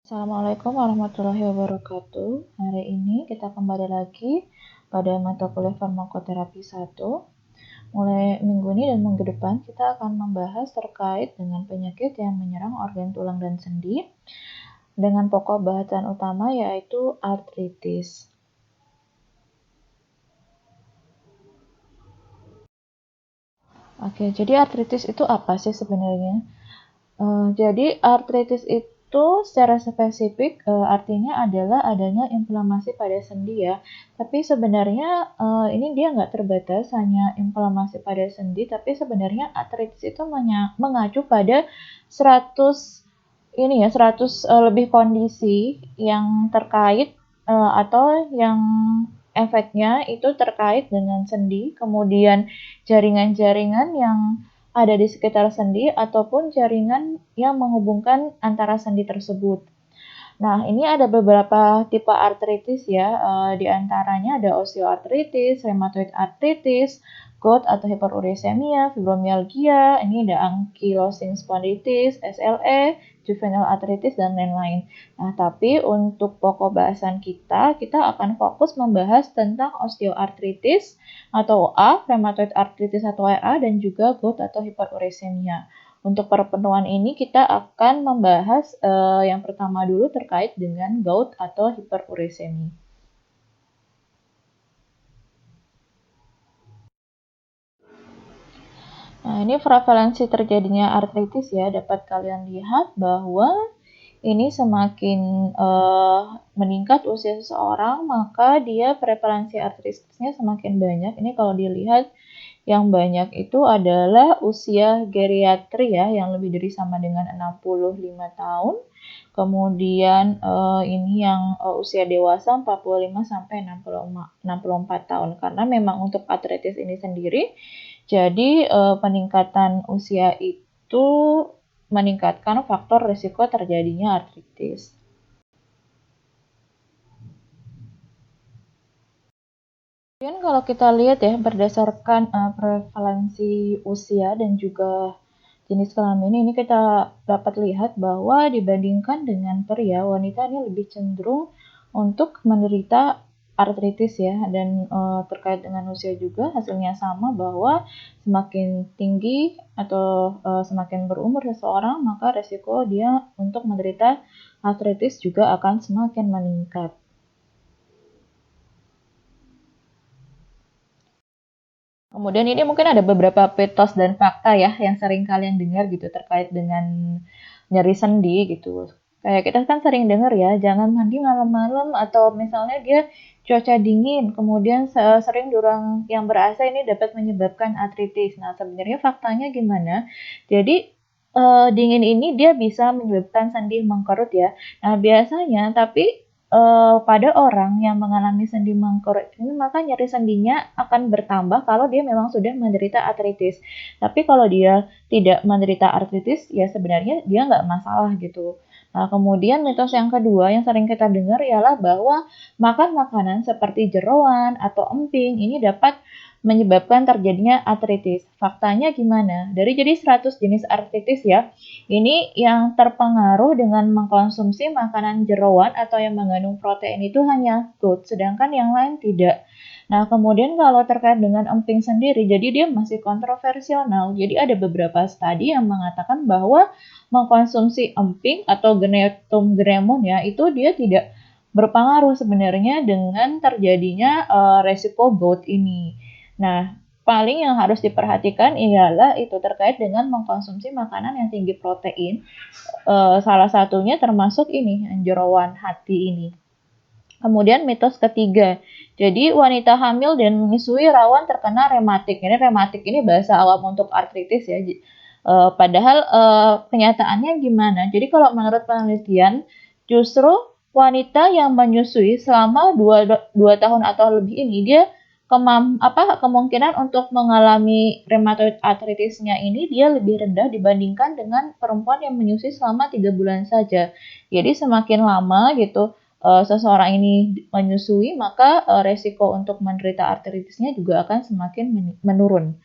Assalamualaikum warahmatullahi wabarakatuh. Hari ini kita kembali lagi pada mata kuliah farmakoterapi 1. Mulai minggu ini dan minggu depan kita akan membahas terkait dengan penyakit yang menyerang organ tulang dan sendi dengan pokok bahasan utama yaitu artritis. Oke, jadi artritis itu apa sih sebenarnya? Jadi artritis itu secara spesifik artinya adalah adanya inflamasi pada sendi ya. Tapi sebenarnya ini dia nggak terbatas hanya inflamasi pada sendi, tapi sebenarnya artritis itu mengacu pada 100 lebih kondisi yang terkait atau yang efeknya itu terkait dengan sendi, kemudian jaringan-jaringan yang ada di sekitar sendi ataupun jaringan yang menghubungkan antara sendi tersebut. Nah, ini ada beberapa tipe artritis ya, di antaranya ada osteoartritis, rheumatoid arthritis, gout atau hyperuricemia, fibromyalgia, ini ada ankylosing spondylitis, SLE, juvenile arthritis, dan lain-lain. Nah, tapi untuk pokok bahasan kita akan fokus membahas tentang osteoartritis atau OA, rheumatoid arthritis atau RA, dan juga gout atau hyperuricemia. Untuk pertemuan ini kita akan membahas yang pertama dulu terkait dengan gout atau hiperuricemia. Nah, ini prevalensi terjadinya artritis ya, dapat kalian lihat bahwa ini semakin meningkat usia seseorang, maka dia prevalensi artritisnya semakin banyak. Ini kalau dilihat yang banyak itu adalah usia geriatri ya, yang lebih dari sama dengan 65 tahun. Kemudian ini yang usia dewasa 45 sampai 64 tahun. Karena memang untuk artritis ini sendiri, jadi peningkatan usia itu meningkatkan faktor risiko terjadinya artritis. Kemudian kalau kita lihat ya berdasarkan prevalensi usia dan juga jenis kelamin ini kita dapat lihat bahwa dibandingkan dengan pria, wanita ini lebih cenderung untuk menderita artritis ya, dan terkait dengan usia juga hasilnya sama bahwa semakin tinggi atau semakin berumur seseorang maka resiko dia untuk menderita artritis juga akan semakin meningkat. Kemudian ini mungkin ada beberapa mitos dan fakta ya yang sering kalian dengar gitu terkait dengan nyeri sendi gitu. Kayak kita kan sering dengar ya, jangan mandi malam-malam atau misalnya dia cuaca dingin, kemudian sering durang yang ber-AC ini dapat menyebabkan artritis. Nah, sebenarnya faktanya gimana? Jadi dingin ini dia bisa menyebabkan sendi mengkerut ya. Nah, biasanya tapi pada orang yang mengalami sendi mengkerut ini maka nyeri sendinya akan bertambah kalau dia memang sudah menderita artritis. Tapi kalau dia tidak menderita artritis ya sebenarnya dia nggak masalah gitu. Nah, kemudian mitos yang kedua yang sering kita dengar ialah bahwa makan makanan seperti jeroan atau emping ini dapat menyebabkan terjadinya artritis. Faktanya gimana? Dari jadi 100 jenis artritis ya, ini yang terpengaruh dengan mengkonsumsi makanan jeroan atau yang mengandung protein itu hanya gout, sedangkan yang lain tidak. Nah, kemudian kalau terkait dengan emping sendiri, jadi dia masih kontroversial. Jadi ada beberapa studi yang mengatakan bahwa mengkonsumsi emping atau Genetum gremon ya, itu dia tidak berpengaruh sebenarnya dengan terjadinya resiko gout ini. Nah, paling yang harus diperhatikan ialah itu terkait dengan mengkonsumsi makanan yang tinggi protein. Salah satunya termasuk ini, jeroan hati ini. Kemudian mitos ketiga, jadi wanita hamil dan menyusui rawan terkena rematik. Ini rematik ini bahasa awam untuk artritis ya. Padahal kenyataannya gimana? Jadi kalau menurut penelitian, justru wanita yang menyusui selama 2 tahun atau lebih ini dia kemungkinan untuk mengalami rheumatoid arthritisnya ini dia lebih rendah dibandingkan dengan perempuan yang menyusui selama 3 bulan saja. Jadi semakin lama gitu seseorang ini menyusui maka resiko untuk menderita artritisnya juga akan semakin menurun.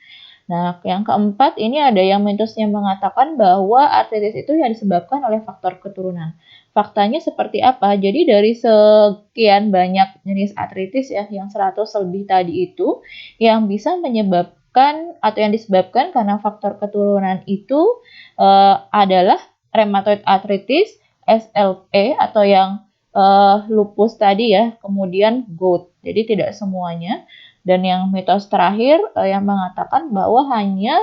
Nah, yang keempat ini ada yang mitosnya mengatakan bahwa artritis itu yang disebabkan oleh faktor keturunan. Faktanya seperti apa? Jadi dari sekian banyak jenis artritis ya, yang 100 lebih tadi itu, yang bisa menyebabkan atau yang disebabkan karena faktor keturunan itu adalah rheumatoid arthritis, SLE atau yang lupus tadi ya, kemudian gout. Jadi tidak semuanya. Dan yang mitos terakhir yang mengatakan bahwa hanya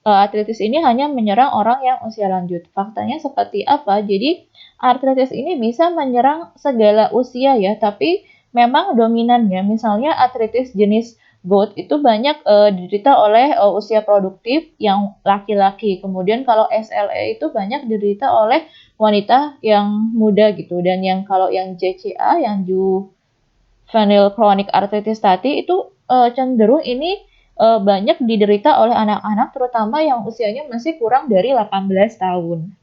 artritis ini hanya menyerang orang yang usia lanjut. Faktanya seperti apa? Jadi artritis ini bisa menyerang segala usia ya, tapi memang dominannya misalnya artritis jenis gout itu banyak diderita oleh usia produktif yang laki-laki. Kemudian kalau SLE itu banyak diderita oleh wanita yang muda gitu. Dan yang kalau yang JCA yang juvenile chronic arthritis tadi itu cenderung ini banyak diderita oleh anak-anak terutama yang usianya masih kurang dari 18 tahun.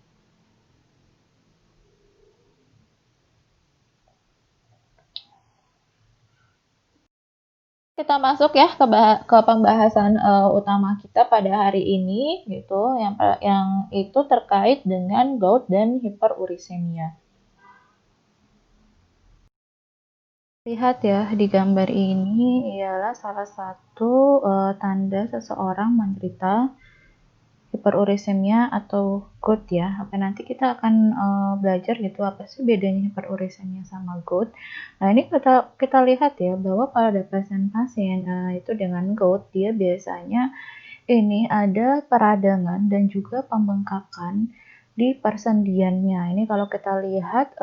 Kita masuk ya ke pembahasan utama kita pada hari ini gitu yang itu terkait dengan gout dan hiperurisemia. Lihat ya di gambar ini ialah salah satu tanda seseorang menderita hiperurisemia atau GOUT ya. Oke, nanti kita akan belajar gitu apa sih bedanya hiperurisemia sama GOUT. Nah, ini kita lihat ya bahwa pada pasien-pasien itu dengan GOUT dia biasanya ini ada peradangan dan juga pembengkakan di persendiannya. Ini kalau kita lihat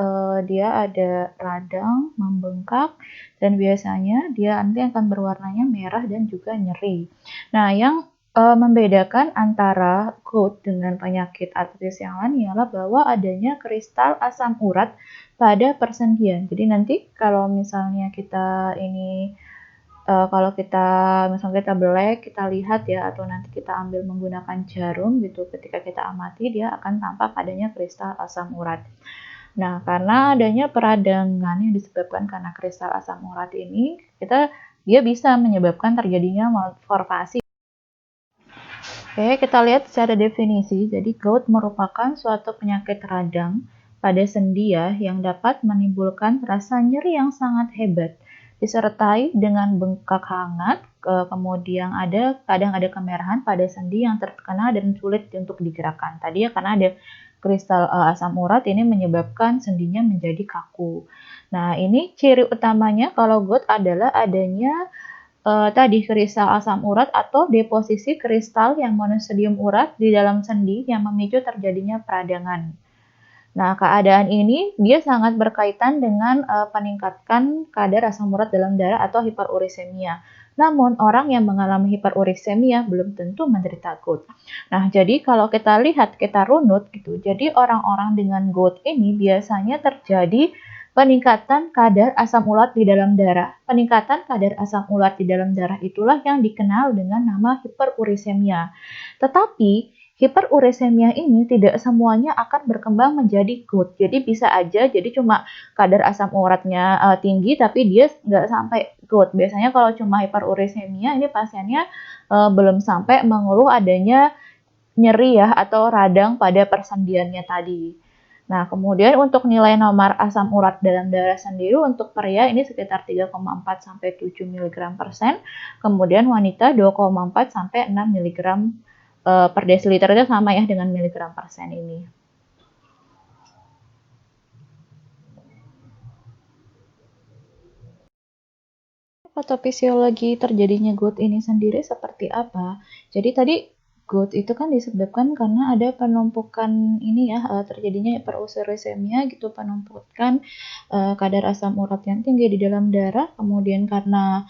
dia ada radang, membengkak, dan biasanya dia nanti akan berwarnanya merah dan juga nyeri. Nah, yang membedakan antara gout dengan penyakit artritis yang lain ialah bahwa adanya kristal asam urat pada persendian. Jadi nanti kalau misalnya kita ini kalau kita misalnya kita belek, kita lihat ya atau nanti kita ambil menggunakan jarum gitu ketika kita amati dia akan tampak adanya kristal asam urat. Nah, karena adanya peradangan yang disebabkan karena kristal asam urat ini, dia bisa menyebabkan terjadinya malformasi. Oke, kita lihat secara definisi. Jadi, gout merupakan suatu penyakit radang pada sendi ya, yang dapat menimbulkan rasa nyeri yang sangat hebat, disertai dengan bengkak hangat, kemudian kadang ada kemerahan pada sendi yang terkena dan sulit untuk digerakkan. Tadi ya karena ada kristal asam urat ini menyebabkan sendinya menjadi kaku. Nah, ini ciri utamanya kalau gout adalah adanya tadi kristal asam urat atau deposisi kristal yang monosodium urat di dalam sendi yang memicu terjadinya peradangan. Nah, keadaan ini dia sangat berkaitan dengan peningkatan kadar asam urat dalam darah atau hiperurisemia. Namun, orang yang mengalami hiperurisemia belum tentu menderita gout. Nah, jadi kalau kita lihat, kita runut gitu. Jadi orang-orang dengan gout ini biasanya terjadi peningkatan kadar asam urat di dalam darah. Peningkatan kadar asam urat di dalam darah itulah yang dikenal dengan nama hiperurisemia. Tetapi hiperurisemia ini tidak semuanya akan berkembang menjadi gout. Jadi bisa aja jadi cuma kadar asam uratnya tinggi tapi dia nggak sampai gout. Biasanya kalau cuma hiperurisemia ini pasiennya belum sampai mengeluh adanya nyeri ya atau radang pada persendiannya tadi. Nah, kemudian untuk nilai nomor asam urat dalam darah sendiri untuk pria ini sekitar 3,4 sampai 7 mg per sen, kemudian wanita 2,4 sampai 6 mg per desiliter itu sama ya dengan miligram per sen ini. Patofisiologi terjadinya gout ini sendiri seperti apa? Jadi tadi gout itu kan disebabkan karena ada penumpukan ini ya terjadinya hiperurisemia gitu penumpukan kadar asam urat yang tinggi di dalam darah, kemudian karena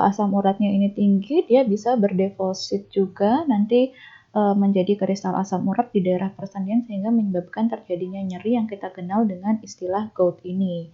asam uratnya ini tinggi dia bisa berdeposit juga nanti menjadi kristal asam urat di daerah persendian sehingga menyebabkan terjadinya nyeri yang kita kenal dengan istilah gout ini.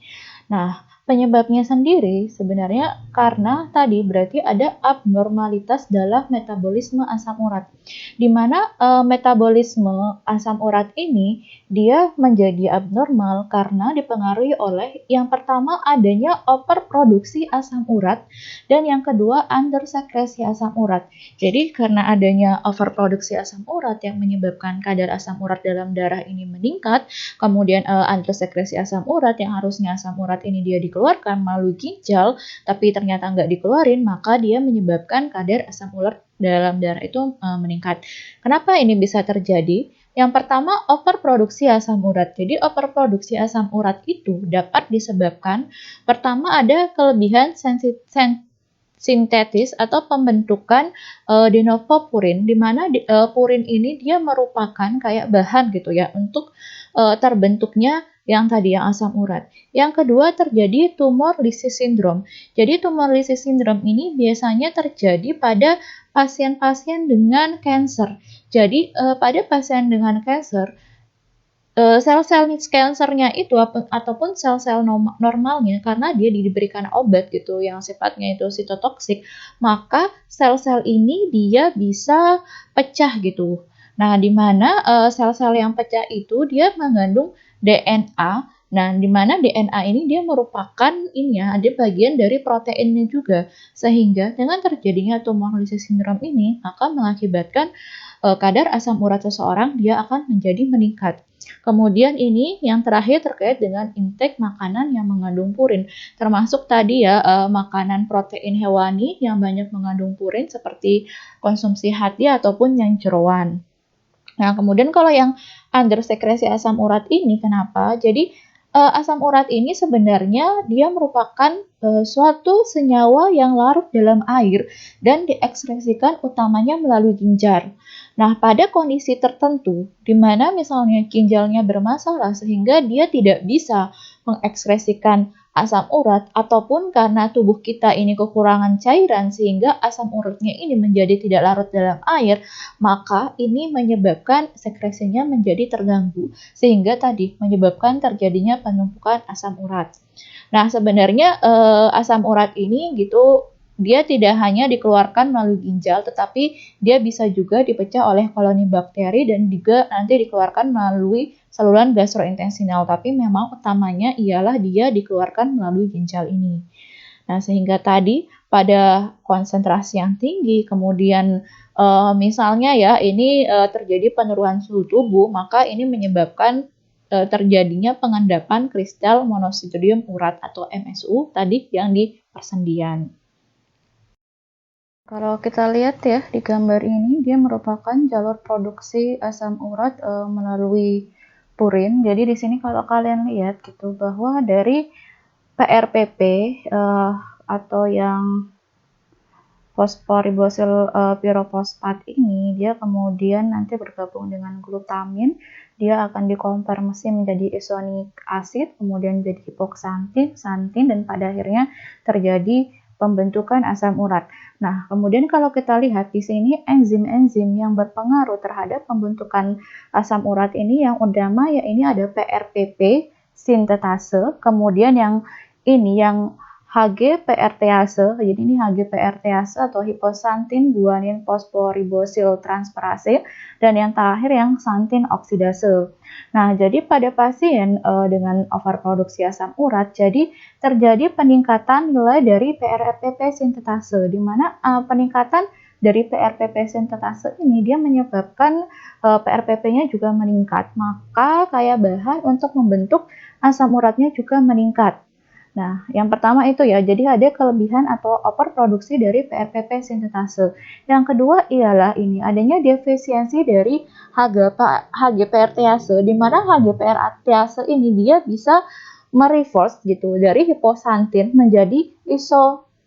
Nah, Penyebabnya sendiri sebenarnya karena tadi berarti ada abnormalitas dalam metabolisme asam urat. Di mana metabolisme asam urat ini dia menjadi abnormal karena dipengaruhi oleh yang pertama adanya overproduksi asam urat dan yang kedua undersekresi asam urat. Jadi karena adanya overproduksi asam urat yang menyebabkan kadar asam urat dalam darah ini meningkat, kemudian undersekresi asam urat yang harusnya asam urat ini dia dikeluarkan melalui ginjal, tapi ternyata nggak dikeluarin, maka dia menyebabkan kadar asam urat dalam darah itu meningkat. Kenapa ini bisa terjadi? Yang pertama, overproduksi asam urat. Jadi overproduksi asam urat itu dapat disebabkan pertama ada kelebihan sintetis atau pembentukan de novo purin, di mana purin ini dia merupakan kayak bahan gitu ya untuk terbentuknya yang tadi yang asam urat. Yang kedua terjadi tumor lysis syndrome. Jadi tumor lysis syndrome ini biasanya terjadi pada pasien-pasien dengan cancer. Jadi pada pasien dengan cancer sel-sel kansernya itu ataupun sel-sel normalnya karena dia diberikan obat gitu yang sifatnya itu sitotoksik, maka sel-sel ini dia bisa pecah gitu. Nah, di mana sel-sel yang pecah itu dia mengandung DNA. Nah, di mana DNA ini dia merupakan ini ya, ada bagian dari proteinnya juga. Sehingga dengan terjadinya tumor lysis syndrome ini, maka mengakibatkan kadar asam urat seseorang dia akan menjadi meningkat. Kemudian ini yang terakhir terkait dengan intake makanan yang mengandung purin, termasuk tadi ya makanan protein hewani yang banyak mengandung purin seperti konsumsi hati ataupun yang jeroan. Nah, kemudian kalau yang undersekresi asam urat ini kenapa? Jadi asam urat ini sebenarnya dia merupakan suatu senyawa yang larut dalam air dan diekskresikan utamanya melalui ginjal. Nah, pada kondisi tertentu, di mana misalnya ginjalnya bermasalah sehingga dia tidak bisa mengekskresikan asam urat, ataupun karena tubuh kita ini kekurangan cairan sehingga asam uratnya ini menjadi tidak larut dalam air, maka ini menyebabkan sekresinya menjadi terganggu, sehingga tadi menyebabkan terjadinya penumpukan asam urat. Nah, sebenarnya asam urat ini gitu dia tidak hanya dikeluarkan melalui ginjal, tetapi dia bisa juga dipecah oleh koloni bakteri dan juga nanti dikeluarkan melalui saluran gastrointestinal. Tapi memang utamanya ialah dia dikeluarkan melalui ginjal ini. Nah, sehingga tadi pada konsentrasi yang tinggi, kemudian misalnya ya ini terjadi penurunan suhu tubuh, maka ini menyebabkan terjadinya pengendapan kristal monosodium urat atau MSU tadi yang di persendian. Kalau kita lihat ya di gambar ini, dia merupakan jalur produksi asam urat melalui purin. Jadi di sini kalau kalian lihat gitu bahwa dari PRPP atau yang fosforibosil pirofosfat ini dia kemudian nanti bergabung dengan glutamin, dia akan dikonversi menjadi isonik asid, kemudian menjadi hipoksantin, santin, dan pada akhirnya terjadi pembentukan asam urat. Nah, kemudian kalau kita lihat di sini enzim-enzim yang berpengaruh terhadap pembentukan asam urat ini yang utama ya ini ada PRPP sintetase, kemudian yang ini yang HGPRTase, jadi ini HGPRTase atau hiposantin guanin fosforibosil transferase, dan yang terakhir yang santin oksidase. Nah, jadi pada pasien dengan overproduksi asam urat, jadi terjadi peningkatan nilai dari PRPP sintetase, di mana peningkatan dari PRPP sintetase ini dia menyebabkan PRPP-nya juga meningkat, maka kayak bahan untuk membentuk asam uratnya juga meningkat. Nah, yang pertama itu ya, jadi ada kelebihan atau overproduksi dari PRPP sintetase. Yang kedua ialah ini, adanya defisiensi dari HGPRTase, di mana HGPRTase ini dia bisa mereverse gitu, dari hiposantin menjadi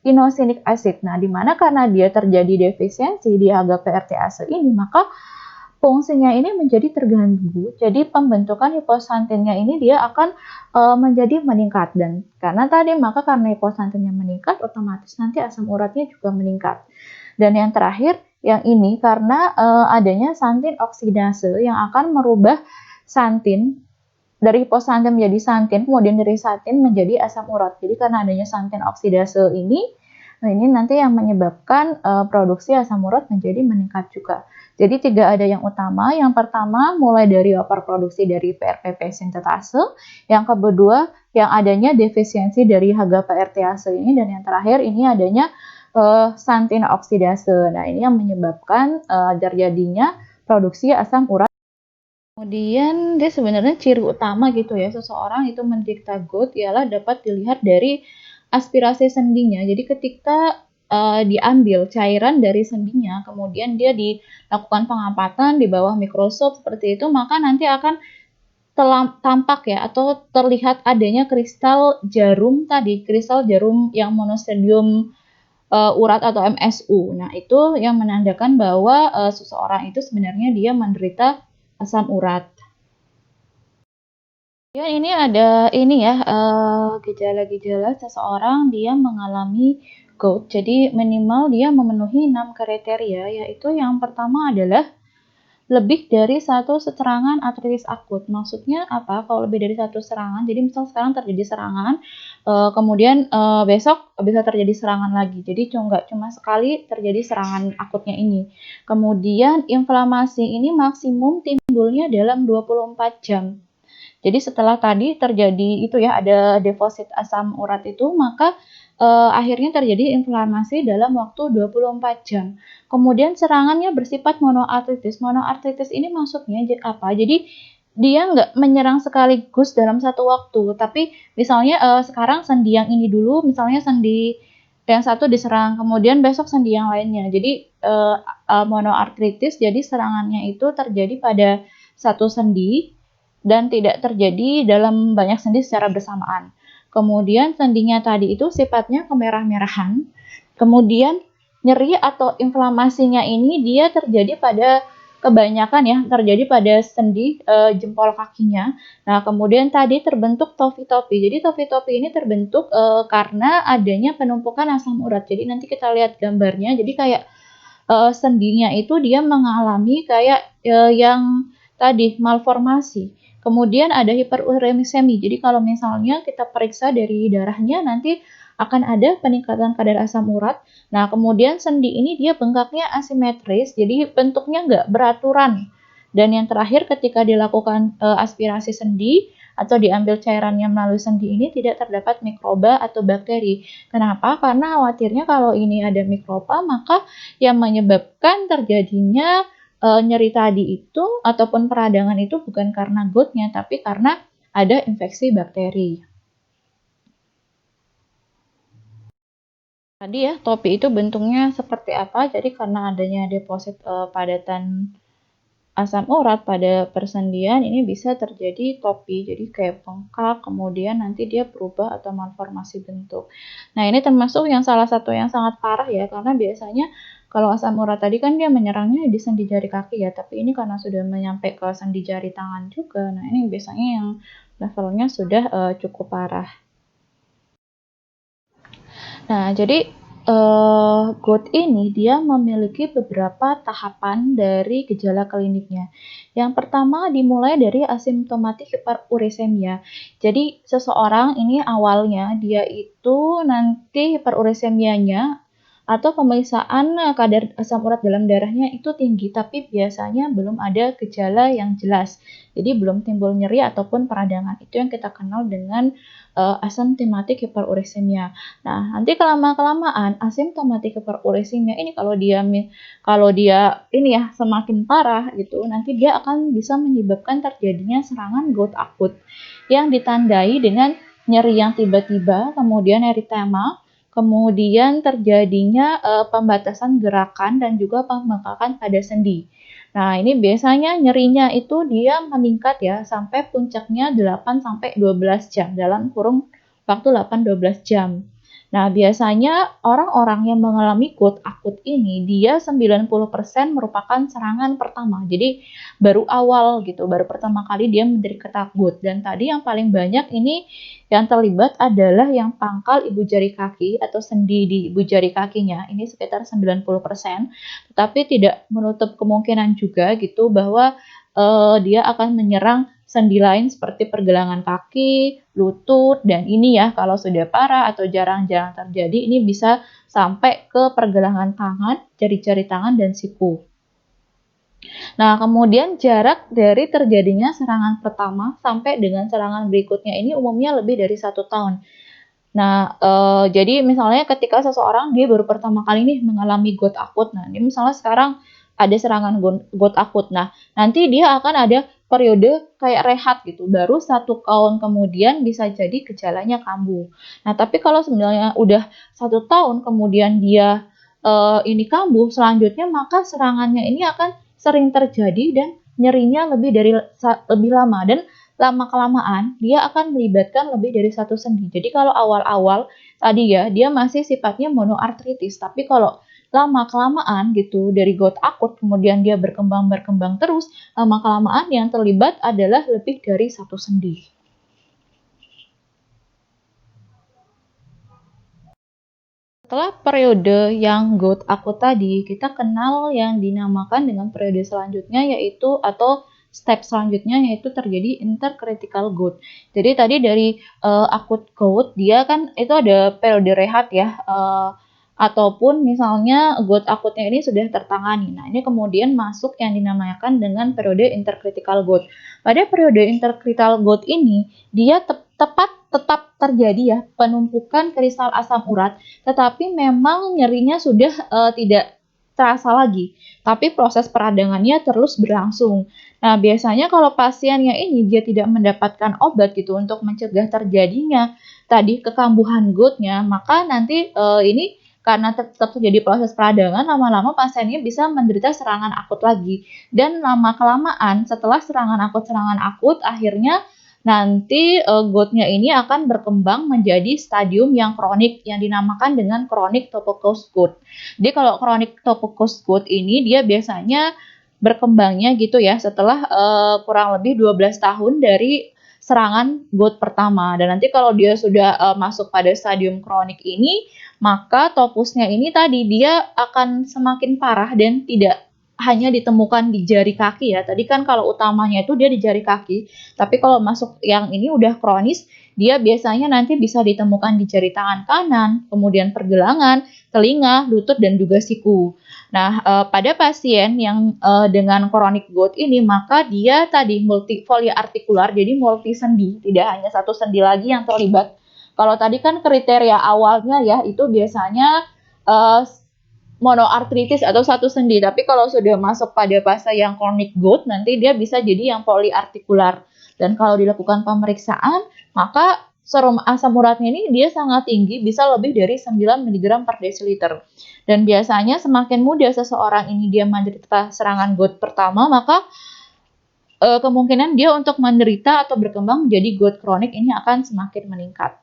inosinic acid. Nah, di mana karena dia terjadi defisiensi di HGPRTase ini, maka fungsinya ini menjadi terganggu. Jadi pembentukan hiposantinnya ini dia akan menjadi meningkat, dan karena hiposantinnya meningkat, otomatis nanti asam uratnya juga meningkat. Dan yang terakhir, yang ini karena adanya santin oksidase yang akan merubah santin dari hiposantin menjadi santin, kemudian dari santin menjadi asam urat. Jadi karena adanya santin oksidase ini, nah ini nanti yang menyebabkan produksi asam urat menjadi meningkat juga. Jadi tidak ada yang utama. Yang pertama mulai dari overproduksi dari PRPP sintetase, yang kedua yang adanya defisiensi dari HGPRTase ini, dan yang terakhir ini adanya santin oksidase. Nah ini yang menyebabkan terjadinya produksi asam urat. Kemudian dia sebenarnya ciri utama gitu ya, seseorang itu menderita GOUT ialah dapat dilihat dari aspirasi sendinya. Jadi ketika diambil cairan dari sendinya, kemudian dia dilakukan pengamatan di bawah mikroskop seperti itu, maka nanti akan tampak ya atau terlihat adanya kristal jarum tadi, kristal jarum yang monosodium urat atau MSU. Nah, itu yang menandakan bahwa seseorang itu sebenarnya dia menderita asam urat. Ya, ini ada ini ya, gejala-gejala seseorang dia mengalami GOUT. Jadi minimal dia memenuhi 6 kriteria, yaitu yang pertama adalah lebih dari satu serangan artritis akut. Maksudnya apa? Kalau lebih dari satu serangan, jadi misal sekarang terjadi serangan, kemudian besok bisa terjadi serangan lagi. Jadi nggak cuma sekali terjadi serangan akutnya ini. Kemudian inflamasi ini maksimum timbulnya dalam 24 jam. Jadi setelah tadi terjadi itu ya, ada deposit asam urat itu, maka akhirnya terjadi inflamasi dalam waktu 24 jam. Kemudian serangannya bersifat monoartritis. Monoartritis ini maksudnya apa? Jadi dia nggak menyerang sekaligus dalam satu waktu, tapi misalnya sekarang sendi yang ini dulu, misalnya sendi yang satu diserang, kemudian besok sendi yang lainnya. Jadi monoartritis, jadi serangannya itu terjadi pada satu sendi dan tidak terjadi dalam banyak sendi secara bersamaan. Kemudian sendinya tadi itu sifatnya kemerah-merahan. Kemudian nyeri atau inflamasinya ini dia terjadi pada kebanyakan ya, terjadi pada sendi jempol kakinya. Nah, kemudian tadi terbentuk topi-topi. Jadi topi-topi ini terbentuk karena adanya penumpukan asam urat. Jadi nanti kita lihat gambarnya. Jadi kayak sendinya itu dia mengalami kayak yang tadi malformasi. Kemudian ada hiperuremisemi. Jadi kalau misalnya kita periksa dari darahnya nanti akan ada peningkatan kadar asam urat. Nah, kemudian sendi ini dia bengkaknya asimetris, jadi bentuknya nggak beraturan. Dan yang terakhir ketika dilakukan aspirasi sendi atau diambil cairannya melalui sendi ini tidak terdapat mikroba atau bakteri. Kenapa? Karena khawatirnya kalau ini ada mikroba, maka yang menyebabkan terjadinya nyeri tadi itu ataupun peradangan itu bukan karena GOUT-nya, tapi karena ada infeksi bakteri. Tadi ya, topi itu bentuknya seperti apa? Jadi karena adanya deposit padatan asam urat pada persendian, ini bisa terjadi topi. Jadi kayak bengkak, kemudian nanti dia berubah atau malformasi bentuk. Nah, ini termasuk yang salah satu yang sangat parah ya, karena biasanya kalau asam urat tadi kan dia menyerangnya di sendi jari kaki ya, tapi ini karena sudah menyampai ke sendi jari tangan juga. Nah, ini biasanya yang levelnya sudah cukup parah. Nah, jadi GOUT ini dia memiliki beberapa tahapan dari gejala kliniknya. Yang pertama dimulai dari asimptomatik hiperurisemia. Jadi seseorang ini awalnya dia itu nanti hiperuricemianya atau pemeriksaan kadar asam urat dalam darahnya itu tinggi, tapi biasanya belum ada gejala yang jelas. Jadi belum timbul nyeri ataupun peradangan. Itu yang kita kenal dengan asimptomatik hiperurisemia. Nah, nanti kelamaan asimptomatik hiperurisemia ini kalau dia ini ya semakin parah gitu, nanti dia akan bisa menyebabkan terjadinya serangan GOUT akut yang ditandai dengan nyeri yang tiba-tiba, kemudian eritema, kemudian terjadinya pembatasan gerakan dan juga pembengkakan pada sendi. Nah, ini biasanya nyerinya itu dia meningkat ya sampai puncaknya 8 sampai 12 jam dalam kurun waktu 8-12 jam. Nah, biasanya orang-orang yang mengalami GOUT akut ini dia 90% merupakan serangan pertama. Jadi baru awal gitu, baru pertama kali dia menderita GOUT. Dan tadi yang paling banyak ini yang terlibat adalah yang pangkal ibu jari kaki atau sendi di ibu jari kakinya. Ini sekitar 90%. Tetapi tidak menutup kemungkinan juga gitu bahwa dia akan menyerang sendi lain seperti pergelangan kaki, lutut, dan ini ya kalau sudah parah atau jarang-jarang terjadi ini bisa sampai ke pergelangan tangan, jari-jari tangan, dan siku. Nah, kemudian jarak dari terjadinya serangan pertama sampai dengan serangan berikutnya ini umumnya lebih dari 1 tahun. Nah, jadi misalnya ketika seseorang dia baru pertama kali nih mengalami gout akut. Nah, ini misalnya sekarang ada serangan gout akut. Nah, nanti dia akan ada periode kayak rehat gitu. Baru 1 tahun kemudian bisa jadi gejalanya kambuh. Nah, tapi kalau sebenarnya udah 1 tahun kemudian dia ini kambuh, selanjutnya maka serangannya ini akan sering terjadi dan nyerinya lebih lama dan lama-kelamaan dia akan melibatkan lebih dari satu sendi. Jadi kalau awal-awal tadi ya dia masih sifatnya monoartritis, tapi kalau lama-kelamaan gitu dari gout akut kemudian dia berkembang terus, lama-kelamaan yang terlibat adalah lebih dari satu sendi. Setelah periode yang gout akut tadi, kita kenal yang dinamakan dengan periode selanjutnya yaitu atau step selanjutnya yaitu terjadi intercritical gout. Jadi tadi dari akut gout dia kan itu ada periode rehat ya, ataupun misalnya gout akutnya ini sudah tertangani. Nah, ini kemudian masuk yang dinamakan dengan periode intercritical gout. Pada periode intercritical gout ini dia tetap terjadi ya penumpukan kristal asam urat, tetapi memang nyerinya sudah tidak terasa lagi, tapi proses peradangannya terus berlangsung. Nah, biasanya kalau pasiennya ini dia tidak mendapatkan obat gitu untuk mencegah terjadinya tadi kekambuhan goutnya, maka nanti ini karena tetap terjadi proses peradangan, lama-lama pasiennya bisa menderita serangan akut lagi. Dan lama-kelamaan setelah serangan akut, akhirnya nanti goutnya ini akan berkembang menjadi stadium yang kronik yang dinamakan dengan chronic Topocause gout. Jadi kalau chronic Topocause gout ini dia biasanya berkembangnya gitu ya setelah kurang lebih 12 tahun dari serangan gout pertama. Dan nanti kalau dia sudah masuk pada stadium kronik ini, maka topusnya ini tadi dia akan semakin parah dan tidak hanya ditemukan di jari kaki ya. Tadi kan kalau utamanya itu dia di jari kaki, tapi kalau masuk yang ini udah kronis, dia biasanya nanti bisa ditemukan di jari tangan kanan, kemudian pergelangan, telinga, lutut, dan juga siku. Nah, pada pasien yang dengan chronic gout ini, maka dia tadi multifolia artikular, jadi multi sendi, tidak hanya satu sendi lagi yang terlibat. Kalau tadi kan kriteria awalnya ya itu biasanya monoartritis atau satu sendi. Tapi kalau sudah masuk pada fase yang chronic gout, nanti dia bisa jadi yang poliartikular. Dan kalau dilakukan pemeriksaan, maka serum asam uratnya ini dia sangat tinggi, bisa lebih dari 9 mg per desiliter. Dan biasanya semakin muda seseorang ini dia menderita serangan gout pertama, maka kemungkinan dia untuk menderita atau berkembang menjadi gout kronik ini akan semakin meningkat.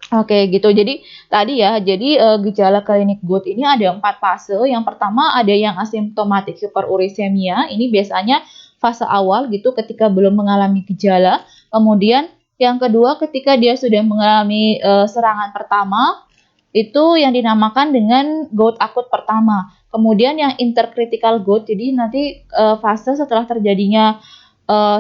Oke gitu, jadi tadi ya, jadi gejala klinik gout ini ada 4 fase. Yang pertama ada yang asimptomatik hiperurisemia, ini biasanya fase awal gitu ketika belum mengalami gejala. Kemudian yang kedua ketika dia sudah mengalami serangan pertama, itu yang dinamakan dengan gout akut pertama. Kemudian yang intercritical gout, jadi nanti fase setelah terjadinya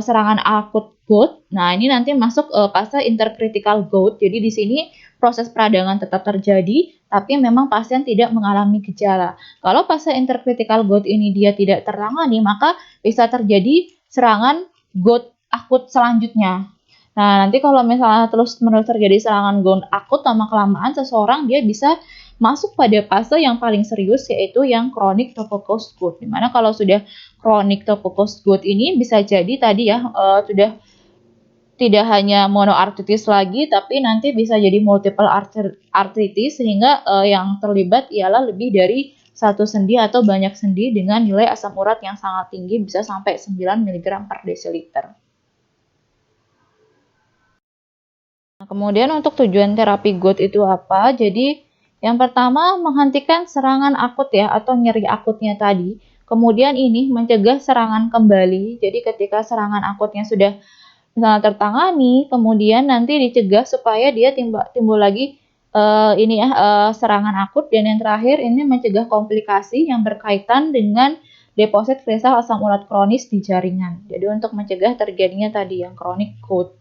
serangan akut gout. Nah, ini nanti masuk fase intercritical gout. Jadi di sini proses peradangan tetap terjadi, tapi memang pasien tidak mengalami gejala. Kalau fase intercritical gout ini dia tidak tertangani, maka bisa terjadi serangan gout akut selanjutnya. Nah, nanti kalau misalnya terus-menerus terjadi serangan gout akut, lama-kelamaan seseorang dia bisa masuk pada fase yang paling serius yaitu yang chronic Topocause gout. Dimana kalau sudah chronic Topocause gout ini bisa jadi tadi ya sudah tidak hanya monoartritis lagi tapi nanti bisa jadi multiple arthritis sehingga yang terlibat ialah lebih dari satu sendi atau banyak sendi dengan nilai asam urat yang sangat tinggi bisa sampai 9 mg per desiliter. Nah, kemudian untuk tujuan terapi gout itu apa? Jadi yang pertama menghentikan serangan akut ya atau nyeri akutnya tadi. Kemudian ini mencegah serangan kembali. Jadi ketika serangan akutnya sudah misalnya tertangani, kemudian nanti dicegah supaya dia timbul lagi serangan akut. Dan yang terakhir ini mencegah komplikasi yang berkaitan dengan deposit kristal asam urat kronis di jaringan. Jadi untuk mencegah terjadinya tadi yang chronic gout.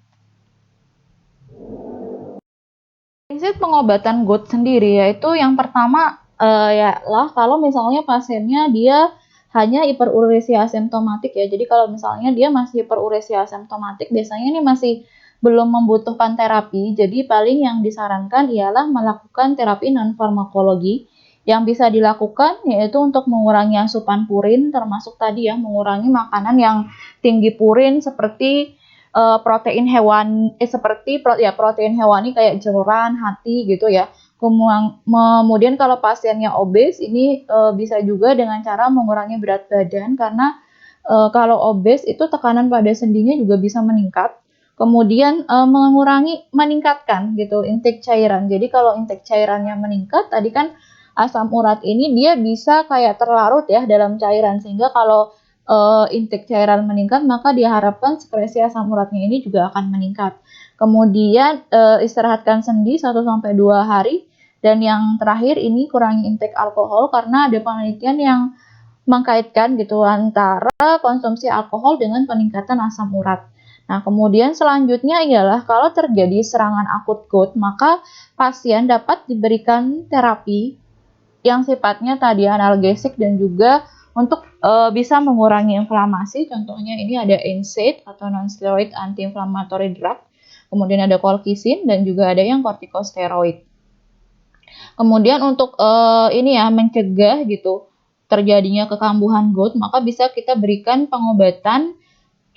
Prinsip pengobatan GOUT sendiri yaitu yang pertama lah kalau misalnya pasiennya dia hanya hiperuresia asimptomatik ya. Jadi kalau misalnya dia masih hiperuresia asimptomatik biasanya ini masih belum membutuhkan terapi. Jadi paling yang disarankan ialah melakukan terapi non farmakologi. Yang bisa dilakukan yaitu untuk mengurangi asupan purin termasuk tadi ya mengurangi makanan yang tinggi purin seperti protein protein hewani kayak jeruan, hati gitu ya. Kemudian kalau pasiennya obes ini bisa juga dengan cara mengurangi berat badan karena kalau obes itu tekanan pada sendinya juga bisa meningkat. Kemudian meningkatkan gitu intake cairan. Jadi kalau intake cairannya meningkat tadi kan asam urat ini dia bisa kayak terlarut ya dalam cairan sehingga kalau intake cairan meningkat, maka diharapkan sekresi asam uratnya ini juga akan meningkat. Kemudian istirahatkan sendi 1-2 hari dan yang terakhir ini kurangi intake alkohol karena ada penelitian yang mengkaitkan gitu antara konsumsi alkohol dengan peningkatan asam urat. Nah, kemudian selanjutnya ialah kalau terjadi serangan akut gout, maka pasien dapat diberikan terapi yang sifatnya tadi analgesik dan juga untuk bisa mengurangi inflamasi. Contohnya ini ada NSAID atau non-steroid anti-inflammatory drug. Kemudian ada colchicine dan juga ada yang corticosteroid. Kemudian untuk ini ya mencegah gitu terjadinya kekambuhan gout, maka bisa kita berikan pengobatan.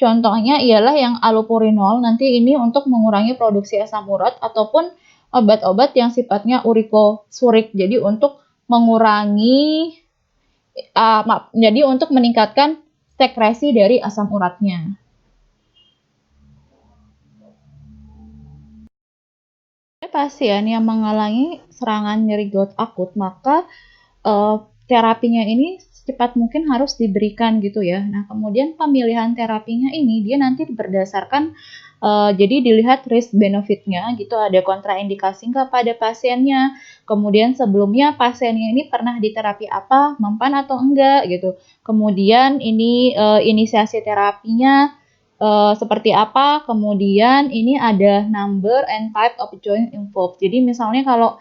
Contohnya ialah yang allopurinol. Nanti ini untuk mengurangi produksi asam urat ataupun obat-obat yang sifatnya urikosurik. Jadi untuk mengurangi jadi untuk meningkatkan sekresi dari asam uratnya. Pasien yang mengalami serangan nyeri gout akut, maka terapinya ini secepat mungkin harus diberikan gitu ya. Nah, kemudian pemilihan terapinya ini dia nanti berdasarkan jadi dilihat risk benefitnya gitu, ada kontraindikasi nggak pada pasiennya. Kemudian sebelumnya pasiennya ini pernah diterapi apa, mempan atau enggak gitu. Kemudian ini inisiasi terapinya seperti apa. Kemudian ini ada number and type of joint involved. Jadi misalnya kalau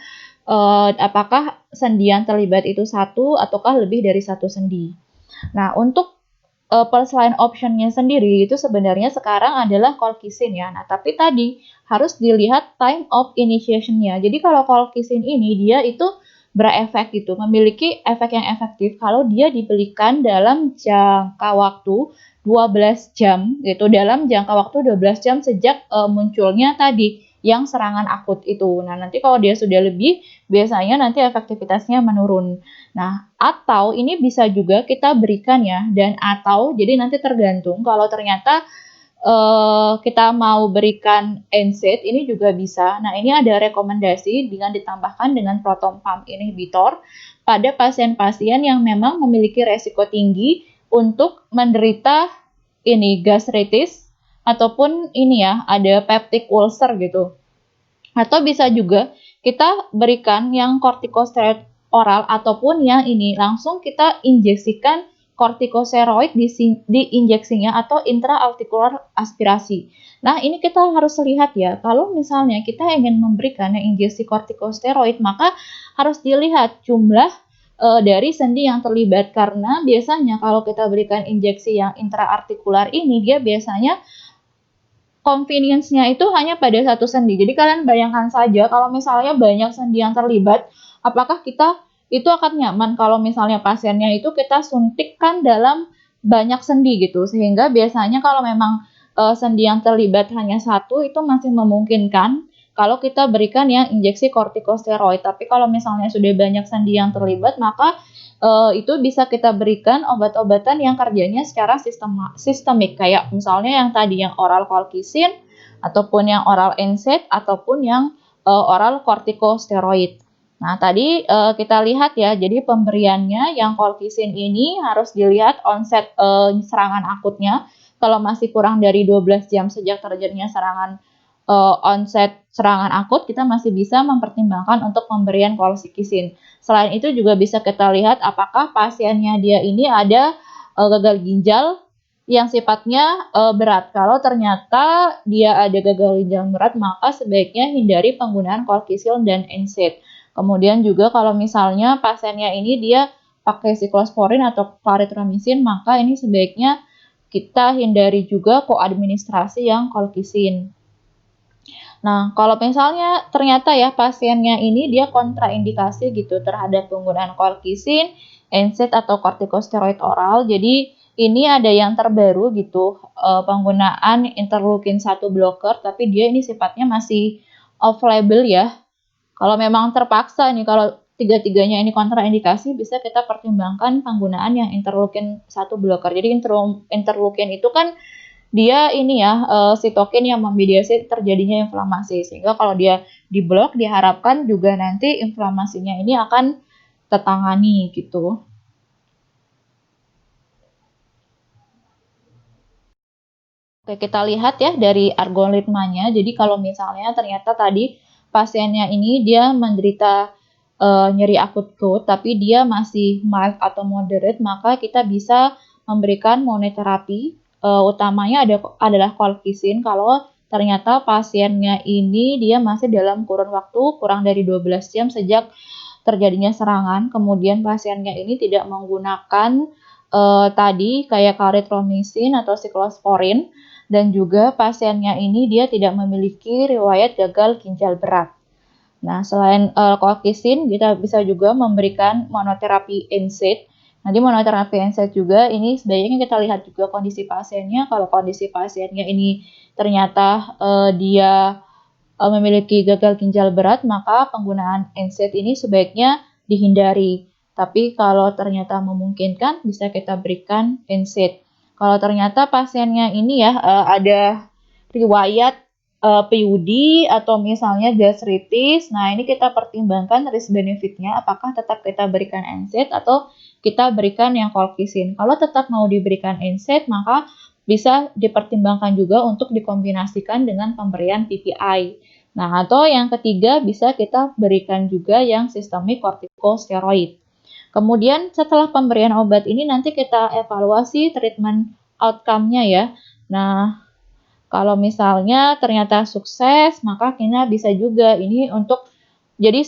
apakah sendi yang terlibat itu satu ataukah lebih dari satu sendi. Nah, untuk selain optionnya sendiri itu sebenarnya sekarang adalah colchicine ya. Nah, tapi tadi harus dilihat time of initiation-nya. Jadi kalau colchicine ini dia itu berefek gitu, memiliki efek yang efektif kalau dia diberikan dalam jangka waktu 12 jam gitu, dalam jangka waktu 12 jam sejak munculnya tadi yang serangan akut itu. Nah, nanti kalau dia sudah lebih, biasanya nanti efektivitasnya menurun. Nah, atau ini bisa juga kita berikan ya, dan atau jadi nanti tergantung kalau ternyata kita mau berikan NSAID ini juga bisa. Nah, ini ada rekomendasi dengan ditambahkan dengan proton pump inhibitor pada pasien-pasien yang memang memiliki resiko tinggi untuk menderita ini gastritis ataupun ini ya ada peptic ulcer gitu. Atau bisa juga kita berikan yang kortikosteroid oral ataupun yang ini langsung kita injeksikan kortikosteroid di injeksinya atau intraartikular aspirasi. Nah, ini kita harus lihat ya, kalau misalnya kita ingin memberikan yang injeksi kortikosteroid, maka harus dilihat jumlah dari sendi yang terlibat karena biasanya kalau kita berikan injeksi yang intraartikular ini dia biasanya convenience-nya itu hanya pada satu sendi. Jadi kalian bayangkan saja kalau misalnya banyak sendi yang terlibat, apakah kita itu akan nyaman kalau misalnya pasiennya itu kita suntikkan dalam banyak sendi gitu. Sehingga biasanya kalau memang sendi yang terlibat hanya satu itu masih memungkinkan kalau kita berikan yang injeksi kortikosteroid. Tapi kalau misalnya sudah banyak sendi yang terlibat, maka itu bisa kita berikan obat-obatan yang kerjanya secara sistemik kayak misalnya yang tadi yang oral colchicine ataupun yang oral NSAID ataupun yang oral kortikosteroid. Nah, tadi kita lihat ya, jadi pemberiannya yang colchicine ini harus dilihat onset serangan akutnya. Kalau masih kurang dari 12 jam sejak terjadinya serangan onset serangan akut, kita masih bisa mempertimbangkan untuk pemberian colchicine. Selain itu juga bisa kita lihat apakah pasiennya dia ini ada gagal ginjal yang sifatnya berat. Kalau ternyata dia ada gagal ginjal berat, maka sebaiknya hindari penggunaan colchicine dan NSAID. Kemudian juga kalau misalnya pasiennya ini dia pakai siklosporin atau clarithromycin, maka ini sebaiknya kita hindari juga koadministrasi yang colchicine. Nah, kalau misalnya ternyata ya pasiennya ini dia kontraindikasi gitu terhadap penggunaan colchicine, NSAID atau kortikosteroid oral. Jadi ini ada yang terbaru gitu, penggunaan interleukin 1 blocker, tapi dia ini sifatnya masih off label ya. Kalau memang terpaksa nih, kalau tiga-tiganya ini kontraindikasi, bisa kita pertimbangkan penggunaan yang interleukin 1 blocker. Jadi interleukin itu kan dia ini ya sitokin yang memediasi terjadinya inflamasi, sehingga kalau dia diblok diharapkan juga nanti inflamasinya ini akan tertangani gitu. Oke, kita lihat ya dari algoritmanya. Jadi kalau misalnya ternyata tadi pasiennya ini dia menderita nyeri akut perut, tapi dia masih mild atau moderate, maka kita bisa memberikan monoterapi. Utamanya adalah colchicine kalau ternyata pasiennya ini dia masih dalam kurun waktu kurang dari 12 jam sejak terjadinya serangan. Kemudian pasiennya ini tidak menggunakan tadi kayak clarithromycin atau siklosporin, dan juga pasiennya ini dia tidak memiliki riwayat gagal ginjal berat. Nah, selain colchicine, kita bisa juga memberikan monoterapi NSAID. Nanti monoterapi NSAID juga ini sebaiknya kita lihat juga kondisi pasiennya. Kalau kondisi pasiennya ini ternyata dia memiliki gagal ginjal berat, maka penggunaan NSAID ini sebaiknya dihindari. Tapi kalau ternyata memungkinkan, bisa kita berikan NSAID. Kalau ternyata pasiennya ini ya ada riwayat PUD atau misalnya gastritis, nah ini kita pertimbangkan risk benefitnya, apakah tetap kita berikan NSAID atau kita berikan yang colchicine. Kalau tetap mau diberikan NSAID, maka bisa dipertimbangkan juga untuk dikombinasikan dengan pemberian PPI. Nah, atau yang ketiga bisa kita berikan juga yang sistemik kortikosteroid. Kemudian setelah pemberian obat ini nanti kita evaluasi treatment outcome-nya ya. Nah, kalau misalnya ternyata sukses, maka kita bisa juga ini untuk jadi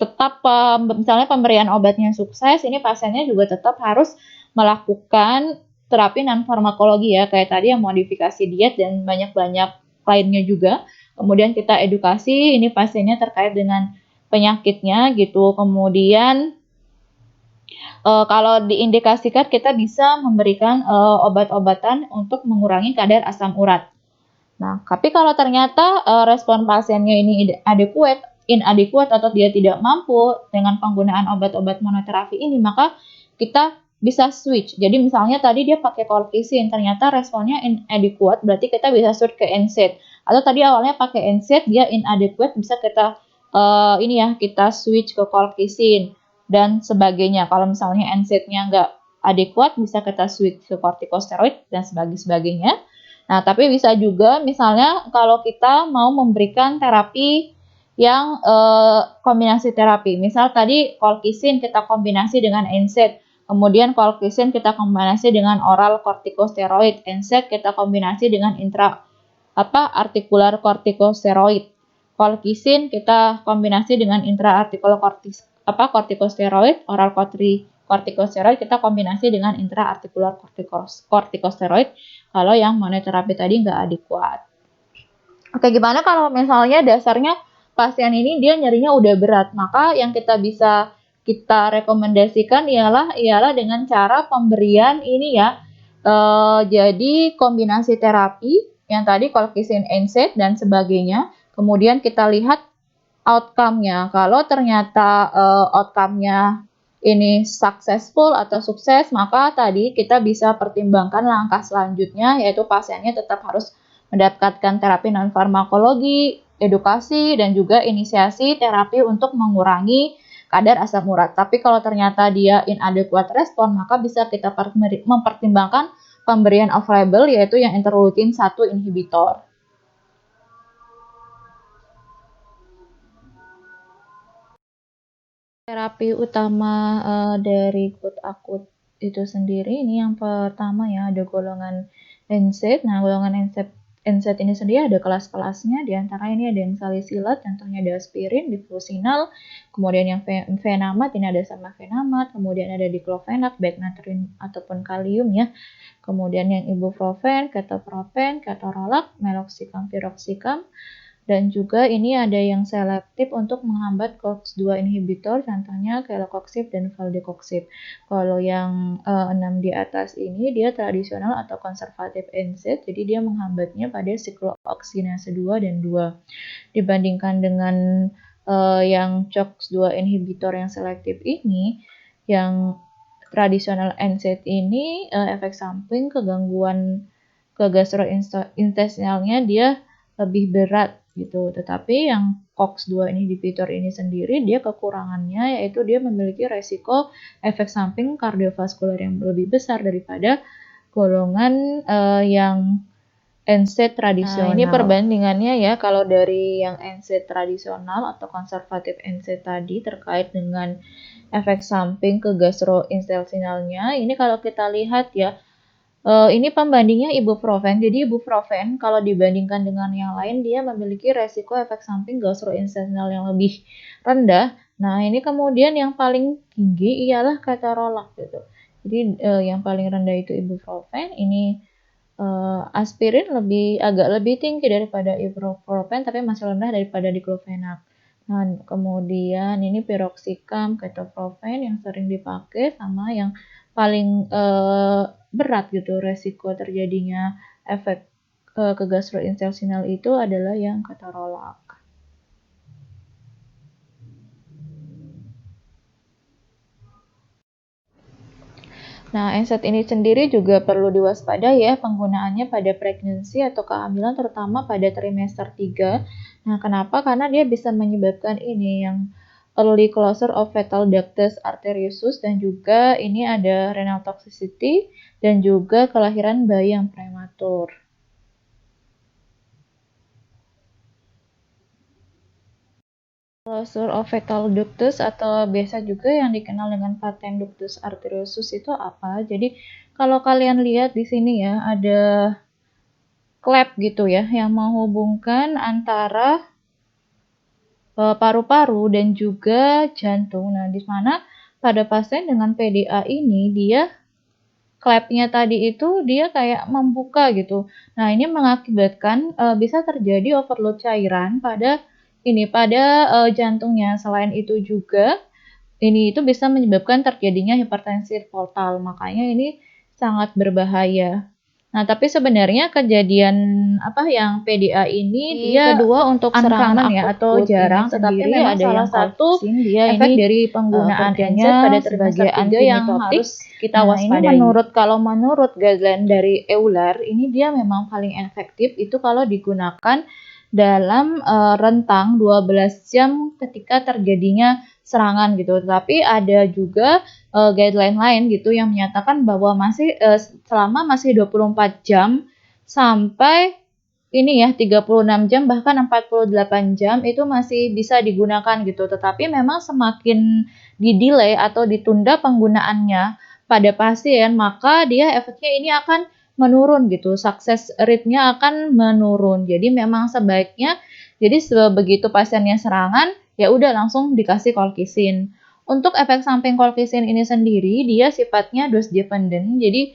tetap misalnya pemberian obatnya sukses, ini pasiennya juga tetap harus melakukan terapi non farmakologi ya, kayak tadi yang modifikasi diet dan banyak-banyak lainnya juga. Kemudian kita edukasi ini pasiennya terkait dengan penyakitnya gitu. Kemudian kalau diindikasikan kita bisa memberikan obat-obatan untuk mengurangi kadar asam urat. Nah, tapi kalau ternyata respon pasiennya ini inadequate atau dia tidak mampu dengan penggunaan obat-obat monoterapi ini, maka kita bisa switch. Jadi misalnya tadi dia pakai colchicine, ternyata responnya inadequate, berarti kita bisa switch ke NSAID. Atau tadi awalnya pakai NSAID, dia inadequate, bisa kita kita switch ke colchicine dan sebagainya. Kalau misalnya NSAID-nya nggak adekuat, bisa kita switch ke kortikosteroid dan sebagainya. Nah, tapi bisa juga misalnya kalau kita mau memberikan terapi yang kombinasi terapi. Misal tadi colchicine kita kombinasi dengan NSAID, kemudian colchicine kita kombinasi dengan oral kortikosteroid, NSAID kita kombinasi dengan artikular kortikosteroid. Colchicine kita kombinasi dengan intraartikular kortikosteroid, oral kortikosteroid kita kombinasi dengan intraartikular kortikosteroid kalau yang monoterapi tadi nggak adekuat. Oke, gimana kalau misalnya dasarnya pasien ini dia nyerinya udah berat, maka yang kita rekomendasikan ialah dengan cara pemberian ini ya, jadi kombinasi terapi yang tadi colchicine, NSAID dan sebagainya. Kemudian kita lihat outcome-nya. Kalau ternyata outcome-nya ini successful atau sukses, maka tadi kita bisa pertimbangkan langkah selanjutnya, yaitu pasiennya tetap harus mendapatkan terapi non-farmakologi, edukasi, dan juga inisiasi terapi untuk mengurangi kadar asam urat. Tapi kalau ternyata dia inadequate respon, maka bisa kita mempertimbangkan pemberian off-label, yaitu yang interleukin 1 inhibitor. Terapi utama dari akut itu sendiri, ini yang pertama ya, ada golongan NSAID. Nah, golongan NSAID ini sendiri ada kelas-kelasnya, di antara ini ada yang salisilat, contohnya ada aspirin, diflusinal, kemudian yang fenamat, ini ada sama fenamat, kemudian ada diklofenak, baik natrium ataupun kalium ya, kemudian yang ibuprofen, ketoprofen, ketorolak, meloxicam, piroxicam, dan juga ini ada yang selektif untuk menghambat COX-2 inhibitor, contohnya kelokoxib dan valdecoxib. Kalau yang 6 di atas ini dia tradisional atau konservatif NSAID, jadi dia menghambatnya pada siklooksinase 2 dan 2. Dibandingkan dengan yang COX-2 inhibitor yang selektif ini, yang tradisional NSAID ini efek samping kegangguan ke gastrointestinalnya dia lebih berat gitu. Tetapi yang COX-2 inhibitor ini sendiri dia kekurangannya yaitu dia memiliki resiko efek samping kardiovaskular yang lebih besar daripada golongan yang NSAID tradisional. Nah, ini perbandingannya ya, kalau dari yang NSAID tradisional atau konservatif NSAID tadi terkait dengan efek samping ke gastrointestinalnya, ini kalau kita lihat ya, ini pembandingnya ibuprofen. Jadi ibuprofen kalau dibandingkan dengan yang lain dia memiliki resiko efek samping gastrointestinal yang lebih rendah. Nah, ini kemudian yang paling tinggi ialah ketorolak gitu. Jadi yang paling rendah itu ibuprofen. Ini aspirin agak lebih tinggi daripada ibuprofen tapi masih rendah daripada diklofenak. Nah, kemudian ini piroxicam, ketoprofen yang sering dipakai sama yang paling berat gitu resiko terjadinya efek ke gastrointestinal itu adalah yang ketorolak. Nah, NSAID ini sendiri juga perlu diwaspadai ya penggunaannya pada pregnancy atau kehamilan terutama pada trimester 3. Nah, kenapa? Karena dia bisa menyebabkan ini yang early closure of fetal ductus arteriosus dan juga ini ada renal toxicity dan juga kelahiran bayi yang prematur. Closure of fetal ductus atau biasa juga yang dikenal dengan patent ductus arteriosus itu apa? Jadi kalau kalian lihat di sini ya ada klep gitu ya yang menghubungkan antara paru-paru dan juga jantung. Nah, di mana pada pasien dengan PDA ini dia klepnya tadi itu dia kayak membuka gitu. Nah, ini mengakibatkan bisa terjadi overload cairan pada jantungnya. Selain itu juga ini itu bisa menyebabkan terjadinya hipertensi portal. Makanya ini sangat berbahaya. Nah, tapi sebenarnya kejadian yang PDA ini dia kedua untuk serangan ya atau jarang, tetapi memang ada salah satu efek dari penggunaannya pada sebagai anti yang harus kita waspadai. Kalau menurut guideline dari Euler, ini dia memang paling efektif itu kalau digunakan dalam rentang 12 jam ketika terjadinya serangan gitu. Tapi ada juga guideline lain gitu yang menyatakan bahwa masih selama masih 24 jam sampai ini ya 36 jam bahkan 48 jam itu masih bisa digunakan gitu. Tetapi memang semakin di-delay atau ditunda penggunaannya pada pasien, maka dia efeknya ini akan menurun gitu. Success rate-nya akan menurun. Jadi memang sebaiknya jadi begitu pasiennya serangan ya udah langsung dikasih colchicine. Untuk efek samping colchicine ini sendiri dia sifatnya dose dependent. Jadi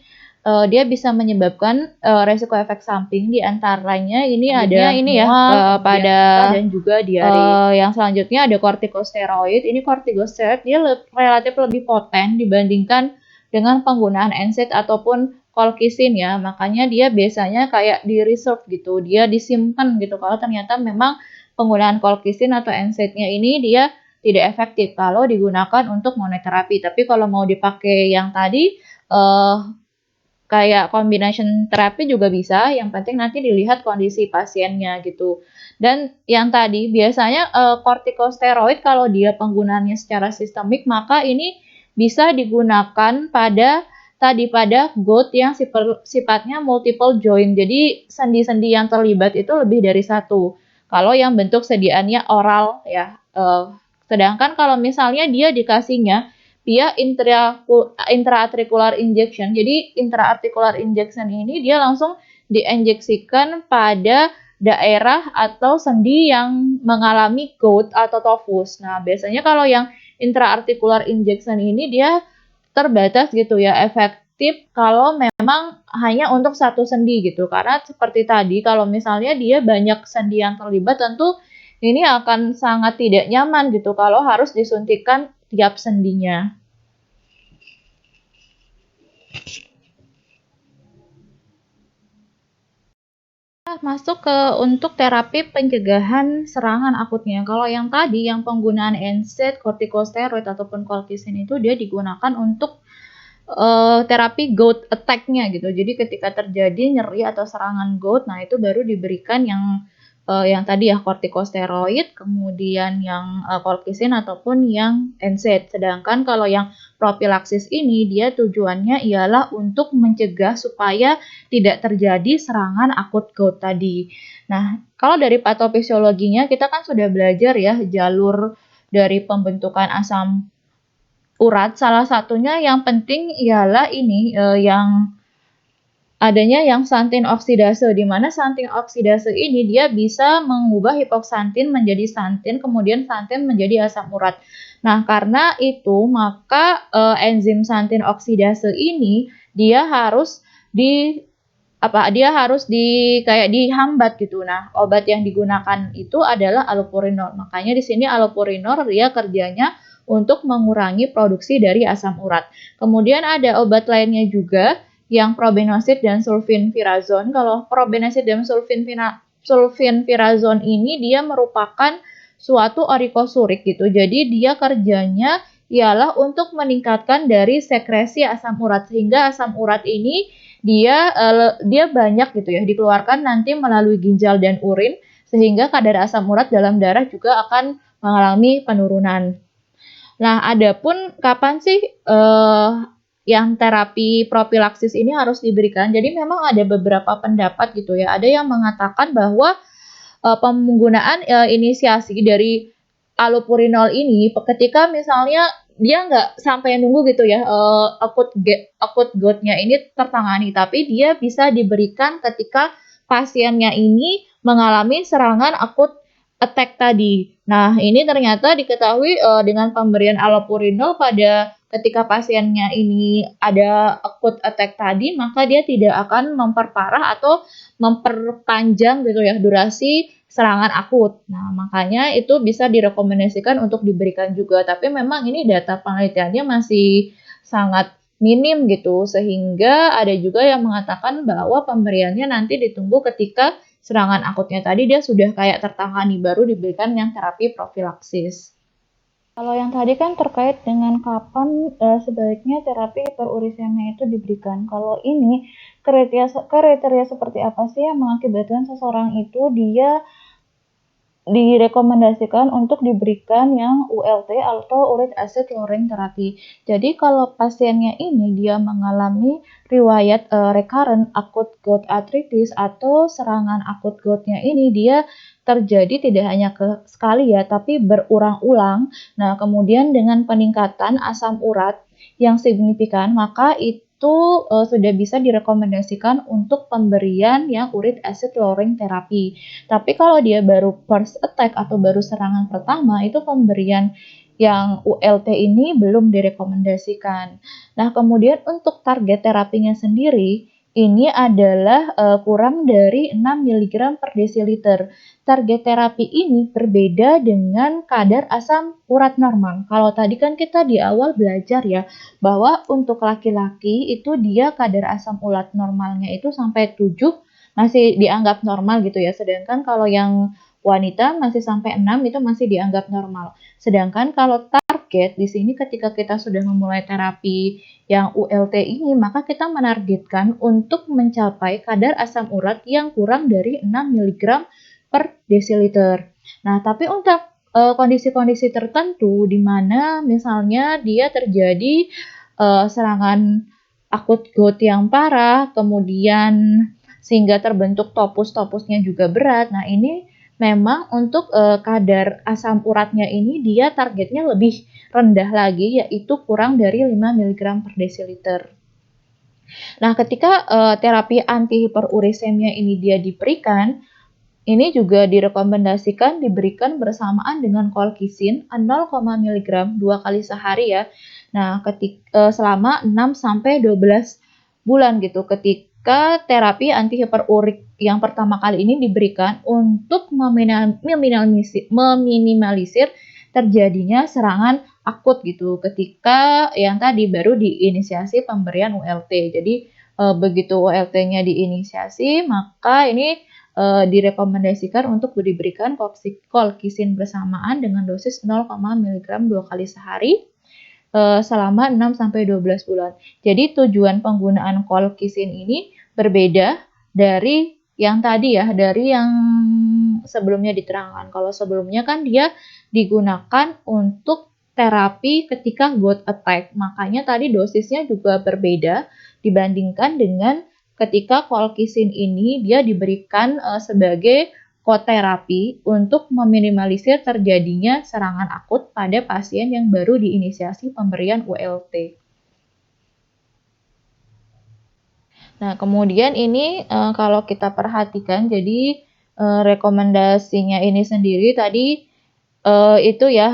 dia bisa menyebabkan resiko efek samping di antaranya ini ada pada dan juga diare. Yang selanjutnya ada corticosteroid. Ini corticosteroid dia relatif lebih poten dibandingkan dengan penggunaan NSAID ataupun colchicine ya. Makanya dia biasanya kayak di reserve gitu. Dia disimpan gitu kalau ternyata memang penggunaan colchicine atau NSAID-nya ini dia tidak efektif kalau digunakan untuk monoterapi. Tapi kalau mau dipakai yang tadi kayak combination terapi juga bisa, yang penting nanti dilihat kondisi pasiennya gitu. Dan yang tadi biasanya corticosteroid kalau dia penggunaannya secara sistemik maka ini bisa digunakan pada gout yang sifatnya multiple joint. Jadi sendi-sendi yang terlibat itu lebih dari satu. Kalau yang bentuk sediaannya oral ya. Sedangkan kalau misalnya dia dikasihnya via intraarticular injection. Jadi intraarticular injection ini dia langsung diinjeksikan pada daerah atau sendi yang mengalami gout atau tovus. Nah, biasanya kalau yang intraarticular injection ini dia terbatas gitu ya, efektif kalau memang hanya untuk satu sendi gitu. Karena seperti tadi kalau misalnya dia banyak sendi yang terlibat, tentu ini akan sangat tidak nyaman gitu kalau harus disuntikan tiap sendinya. Masuk ke untuk terapi pencegahan serangan akutnya. Kalau yang tadi, yang penggunaan NSAID, kortikosteroid ataupun colchicine itu dia digunakan untuk terapi gout attack-nya gitu. Jadi ketika terjadi nyeri atau serangan gout, nah itu baru diberikan yang tadi ya kortikosteroid, kemudian yang colchicine ataupun yang NSAID. Sedangkan kalau yang propilaksis ini dia tujuannya ialah untuk mencegah supaya tidak terjadi serangan akut gout tadi. Nah, kalau dari patofisiologinya kita kan sudah belajar ya jalur dari pembentukan asam urat. Salah satunya yang penting ialah ini yang adanya yang xanthin oksidase, di mana xanthin oksidase ini dia bisa mengubah hipoksantin menjadi xanthin, kemudian xanthin menjadi asam urat. Nah, karena itu maka enzim xanthin oksidase ini dia harus kayak dihambat gitu. Nah, obat yang digunakan itu adalah allopurinol. Makanya di sini allopurinol dia kerjanya untuk mengurangi produksi dari asam urat. Kemudian ada obat lainnya juga yang probenecid dan sulfinvirazon. Kalau probenecid dan sulfinvirazon ini dia merupakan suatu orikosurik gitu. Jadi dia kerjanya ialah untuk meningkatkan dari sekresi asam urat, sehingga asam urat ini dia banyak gitu ya dikeluarkan nanti melalui ginjal dan urin, sehingga kadar asam urat dalam darah juga akan mengalami penurunan. Nah, adapun kapan sih yang terapi propilaksis ini harus diberikan? Jadi memang ada beberapa pendapat gitu ya. Ada yang mengatakan bahwa penggunaan inisiasi dari allopurinol ini ketika misalnya dia nggak sampai nunggu gitu ya akut gout-nya ini tertangani, tapi dia bisa diberikan ketika pasiennya ini mengalami serangan akut attack tadi. Nah, ini ternyata diketahui dengan pemberian allopurinol pada ketika pasiennya ini ada akut attack tadi, maka dia tidak akan memperparah atau memperpanjang gitu ya durasi serangan akut. Nah, makanya itu bisa direkomendasikan untuk diberikan juga. Tapi memang ini data penelitiannya masih sangat minim gitu, sehingga ada juga yang mengatakan bahwa pemberiannya nanti ditunggu ketika serangan akutnya tadi dia sudah kayak tertangani, baru diberikan yang terapi propilaksis. Kalau yang tadi kan terkait dengan kapan sebaiknya terapi hiperurisemia itu diberikan. Kalau ini kriteria seperti apa sih yang mengakibatkan seseorang itu dia direkomendasikan untuk diberikan yang ULT atau uric acid lowering therapy. Jadi kalau pasiennya ini dia mengalami riwayat recurrent acute gout arthritis atau serangan akut goutnya ini dia terjadi tidak hanya sekali ya, tapi berulang-ulang. Nah, kemudian dengan peningkatan asam urat yang signifikan, maka itu sudah bisa direkomendasikan untuk pemberian yang uric acid lowering therapy. Tapi kalau dia baru first attack atau baru serangan pertama, itu pemberian yang ULT ini belum direkomendasikan. Nah, kemudian untuk target terapinya sendiri, ini adalah kurang dari 6 mg per desiliter. Target terapi ini berbeda dengan kadar asam urat normal. Kalau tadi kan kita di awal belajar ya, bahwa untuk laki-laki itu dia kadar asam urat normalnya itu sampai 7 masih dianggap normal gitu ya. Sedangkan kalau yang wanita masih sampai 6 itu masih dianggap normal. Sedangkan kalau target di sini ketika kita sudah memulai terapi yang ULT ini, maka kita menargetkan untuk mencapai kadar asam urat yang kurang dari 6 mg per desiliter. Nah, tapi untuk kondisi-kondisi tertentu di mana misalnya dia terjadi serangan akut gout yang parah, kemudian sehingga terbentuk topus-topusnya juga berat. Nah, ini memang untuk kadar asam uratnya ini dia targetnya lebih rendah lagi, yaitu kurang dari 5 mg per desiliter. Nah, ketika terapi antihiperurisemia ini dia diberikan, ini juga direkomendasikan diberikan bersamaan dengan kolkisin 0, mg 2 kali sehari ya. Nah, selama 6 sampai 12 bulan gitu. Ketika terapi antihiperurik yang pertama kali ini diberikan untuk meminimalisir terjadinya serangan akut gitu. Ketika yang tadi baru diinisiasi pemberian ULT. Jadi begitu ULT-nya diinisiasi, maka ini direkomendasikan untuk diberikan kolkisin bersamaan dengan dosis 0, mg 2 kali sehari selama 6 sampai 12 bulan. Jadi tujuan penggunaan kolkisin ini berbeda dari yang tadi ya, dari yang sebelumnya diterangkan. Kalau sebelumnya kan dia digunakan untuk terapi ketika gout attack. Makanya tadi dosisnya juga berbeda dibandingkan dengan ketika kolkisin ini dia diberikan sebagai koterapi untuk meminimalisir terjadinya serangan akut pada pasien yang baru diinisiasi pemberian ULT. Nah, kemudian ini kalau kita perhatikan, jadi rekomendasinya ini sendiri tadi itu ya,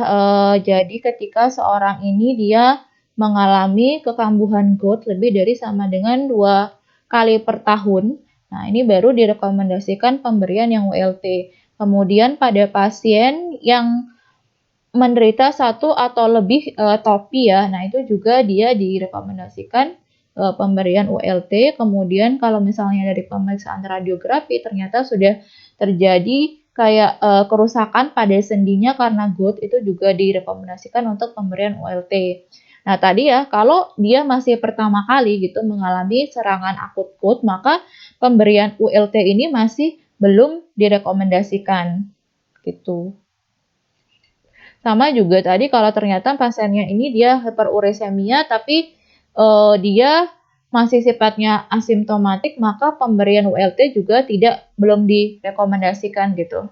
jadi ketika seorang ini dia mengalami kekambuhan gout lebih dari sama dengan 2 kali per tahun, nah ini baru direkomendasikan pemberian yang ULT. Kemudian pada pasien yang menderita 1 atau lebih topi ya, nah itu juga dia direkomendasikan pemberian ULT. Kemudian kalau misalnya dari pemeriksaan radiografi ternyata sudah terjadi kayak kerusakan pada sendinya karena gout, itu juga direkomendasikan untuk pemberian ULT. Nah tadi ya, kalau dia masih pertama kali gitu mengalami serangan akut gout, maka pemberian ULT ini masih belum direkomendasikan gitu. Sama juga tadi kalau ternyata pasiennya ini dia hiperurisemia tapi dia masih sifatnya asimptomatik, maka pemberian ULT juga belum direkomendasikan gitu.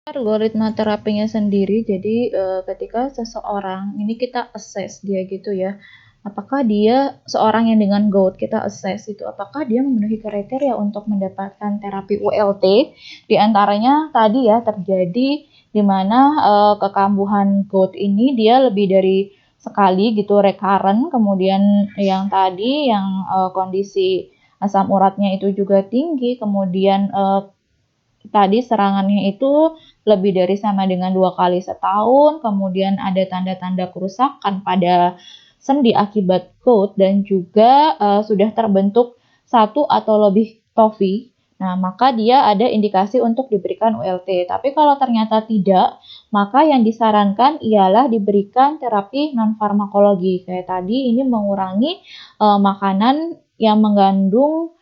Algoritma terapinya sendiri, jadi ketika seseorang ini kita assess dia gitu ya, apakah dia seorang yang dengan gout, kita assess itu apakah dia memenuhi kriteria untuk mendapatkan terapi ULT. Di antaranya tadi ya terjadi di mana kekambuhan gout ini dia lebih dari sekali gitu recurrent, kemudian yang tadi yang kondisi asam uratnya itu juga tinggi, kemudian tadi serangannya itu lebih dari sama dengan 2 kali setahun, kemudian ada tanda-tanda kerusakan pada sendi akibat gout dan juga sudah terbentuk 1 atau lebih tofi. Nah, maka dia ada indikasi untuk diberikan ULT. Tapi kalau ternyata tidak, maka yang disarankan ialah diberikan terapi non-farmakologi. Kayak tadi ini mengurangi makanan yang mengandung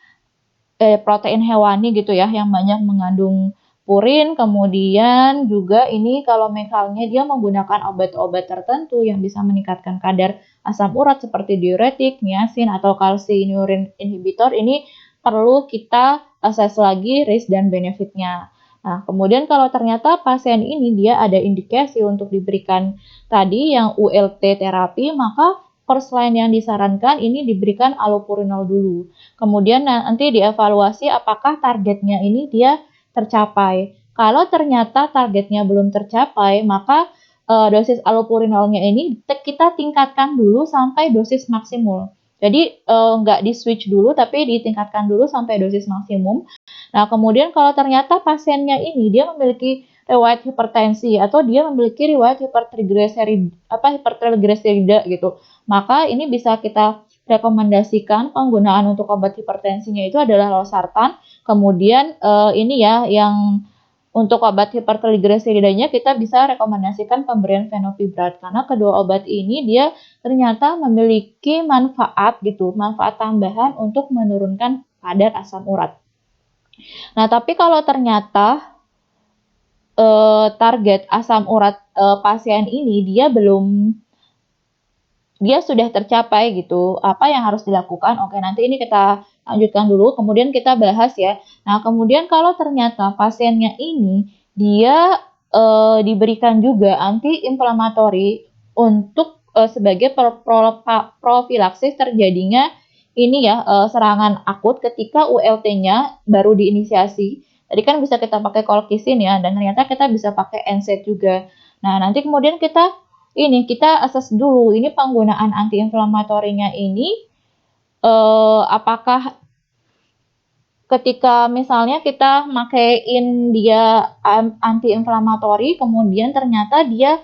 protein hewani gitu ya, yang banyak mengandung purin. Kemudian juga ini kalau misalnya dia menggunakan obat-obat tertentu yang bisa meningkatkan kadar asam urat seperti diuretik, niacin, atau calcineurin inhibitor, ini perlu kita assess lagi risk dan benefitnya. Nah, kemudian kalau ternyata pasien ini dia ada indikasi untuk diberikan tadi yang ULT terapi, maka first line yang disarankan ini diberikan allopurinol dulu. Kemudian nanti dievaluasi apakah targetnya ini dia tercapai. Kalau ternyata targetnya belum tercapai, maka dosis allopurinolnya ini kita tingkatkan dulu sampai dosis maksimum. Jadi nggak di-switch dulu, tapi ditingkatkan dulu sampai dosis maksimum. Nah, kemudian kalau ternyata pasiennya ini dia memiliki riwayat hipertensi atau dia memiliki riwayat hipertrigliserida gitu, maka ini bisa kita rekomendasikan penggunaan untuk obat hipertensinya itu adalah losartan. Kemudian ini ya yang untuk obat hipertrigliseridanya kita bisa rekomendasikan pemberian fenobibrat karena kedua obat ini dia ternyata memiliki manfaat gitu, manfaat tambahan untuk menurunkan kadar asam urat. Nah, tapi kalau ternyata target asam urat pasien ini dia belum dia sudah tercapai gitu. Apa yang harus dilakukan? Oke, nanti ini kita lanjutkan dulu, kemudian kita bahas ya. Nah, kemudian kalau ternyata pasiennya ini dia diberikan juga anti-inflamatori untuk sebagai profilaksis terjadinya ini ya serangan akut ketika ULT-nya baru diinisiasi. Tadi kan bisa kita pakai colchicine ya, dan ternyata kita bisa pakai NSAID juga. Nah, nanti kemudian kita assess dulu ini penggunaan antiinflamatorinya ini apakah ketika misalnya kita makein dia antiinflamatori kemudian ternyata dia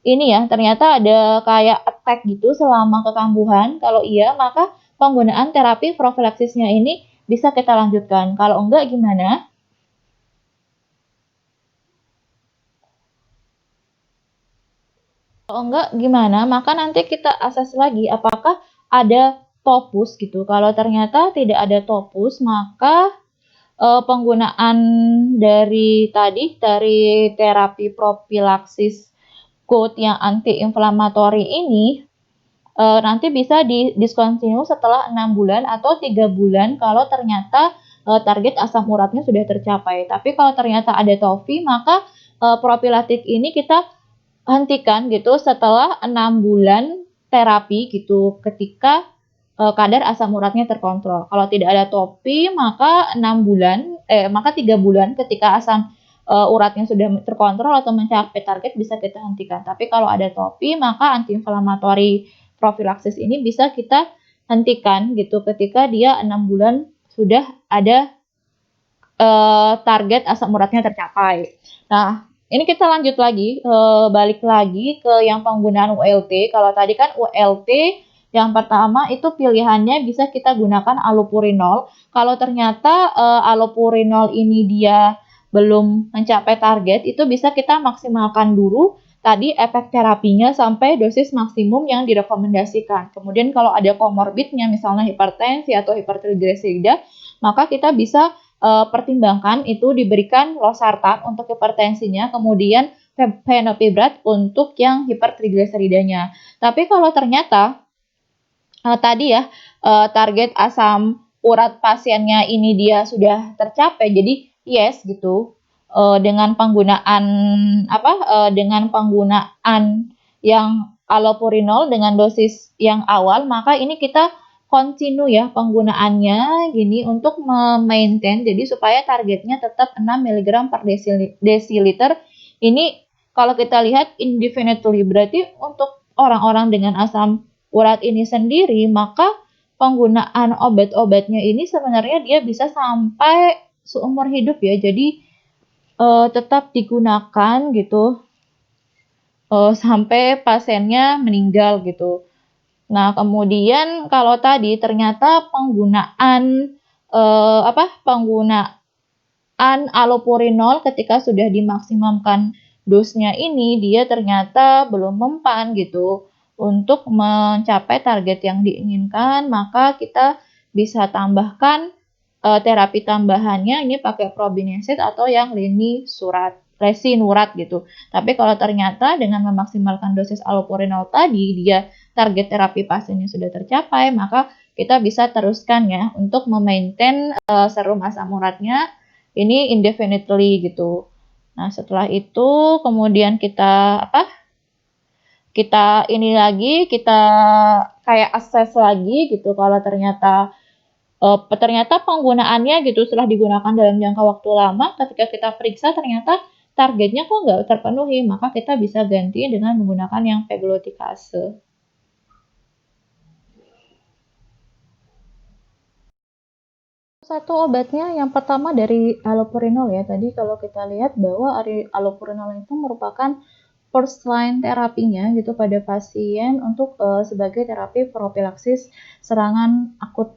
ini ya ternyata ada kayak attack gitu selama kekambuhan. Kalau iya maka penggunaan terapi profilaksisnya ini bisa kita lanjutkan. Kalau enggak gimana? Kalau enggak gimana? Maka nanti kita assess lagi apakah ada topus gitu. Kalau ternyata tidak ada topus, maka penggunaan dari terapi profilaksis GOAT yang anti-inflamatori ini nanti bisa di-discontinue setelah 6 bulan atau 3 bulan kalau ternyata target asam uratnya sudah tercapai. Tapi kalau ternyata ada TOFI, maka profilaktik ini kita hentikan gitu setelah 6 bulan terapi gitu ketika kadar asam uratnya terkontrol. Kalau tidak ada topi maka 3 bulan ketika asam uratnya sudah terkontrol atau mencapai target bisa kita hentikan. Tapi kalau ada topi maka antiinflamatori profilaksis ini bisa kita hentikan gitu ketika dia 6 bulan sudah ada target asam uratnya tercapai. Nah, ini kita lanjut lagi, balik lagi ke yang penggunaan ULT. Kalau tadi kan ULT yang pertama itu pilihannya bisa kita gunakan allopurinol. Kalau ternyata allopurinol ini dia belum mencapai target, itu bisa kita maksimalkan dulu tadi efek terapinya sampai dosis maksimum yang direkomendasikan. Kemudian kalau ada komorbidnya, misalnya hipertensi atau hipertrigliserida, maka kita bisa pertimbangkan itu diberikan losartan untuk hipertensinya, kemudian fenopibrat untuk yang hipertrigliseridanya. Tapi kalau ternyata tadi ya target asam urat pasiennya ini dia sudah tercapai, jadi yes gitu dengan penggunaan dengan penggunaan yang allopurinol dengan dosis yang awal, maka ini kita continue ya penggunaannya gini untuk memaintain jadi supaya targetnya tetap 6 mg per desiliter. Ini kalau kita lihat indefinitely berarti untuk orang-orang dengan asam urat ini sendiri maka penggunaan obat-obatnya ini sebenarnya dia bisa sampai seumur hidup ya. Jadi tetap digunakan gitu sampai pasiennya meninggal gitu. Nah, kemudian kalau tadi ternyata penggunaan allopurinol ketika sudah dimaksimumkan dosnya ini dia ternyata belum mempan gitu untuk mencapai target yang diinginkan, maka kita bisa tambahkan terapi tambahannya ini pakai probenecid atau yang lesinurat gitu. Tapi kalau ternyata dengan memaksimalkan dosis allopurinol tadi dia target terapi pasiennya sudah tercapai, maka kita bisa teruskan ya untuk memaintain serum asam uratnya ini indefinitely gitu. Nah, setelah itu kemudian kita ini lagi, kita kayak assess lagi gitu kalau ternyata penggunaannya gitu setelah digunakan dalam jangka waktu lama, ketika kita periksa ternyata targetnya kok nggak terpenuhi, maka kita bisa ganti dengan menggunakan yang peglotikase. Satu obatnya yang pertama dari allopurinol ya. Tadi kalau kita lihat bahwa allopurinol itu merupakan first line terapinya gitu pada pasien untuk sebagai terapi profilaksis serangan akut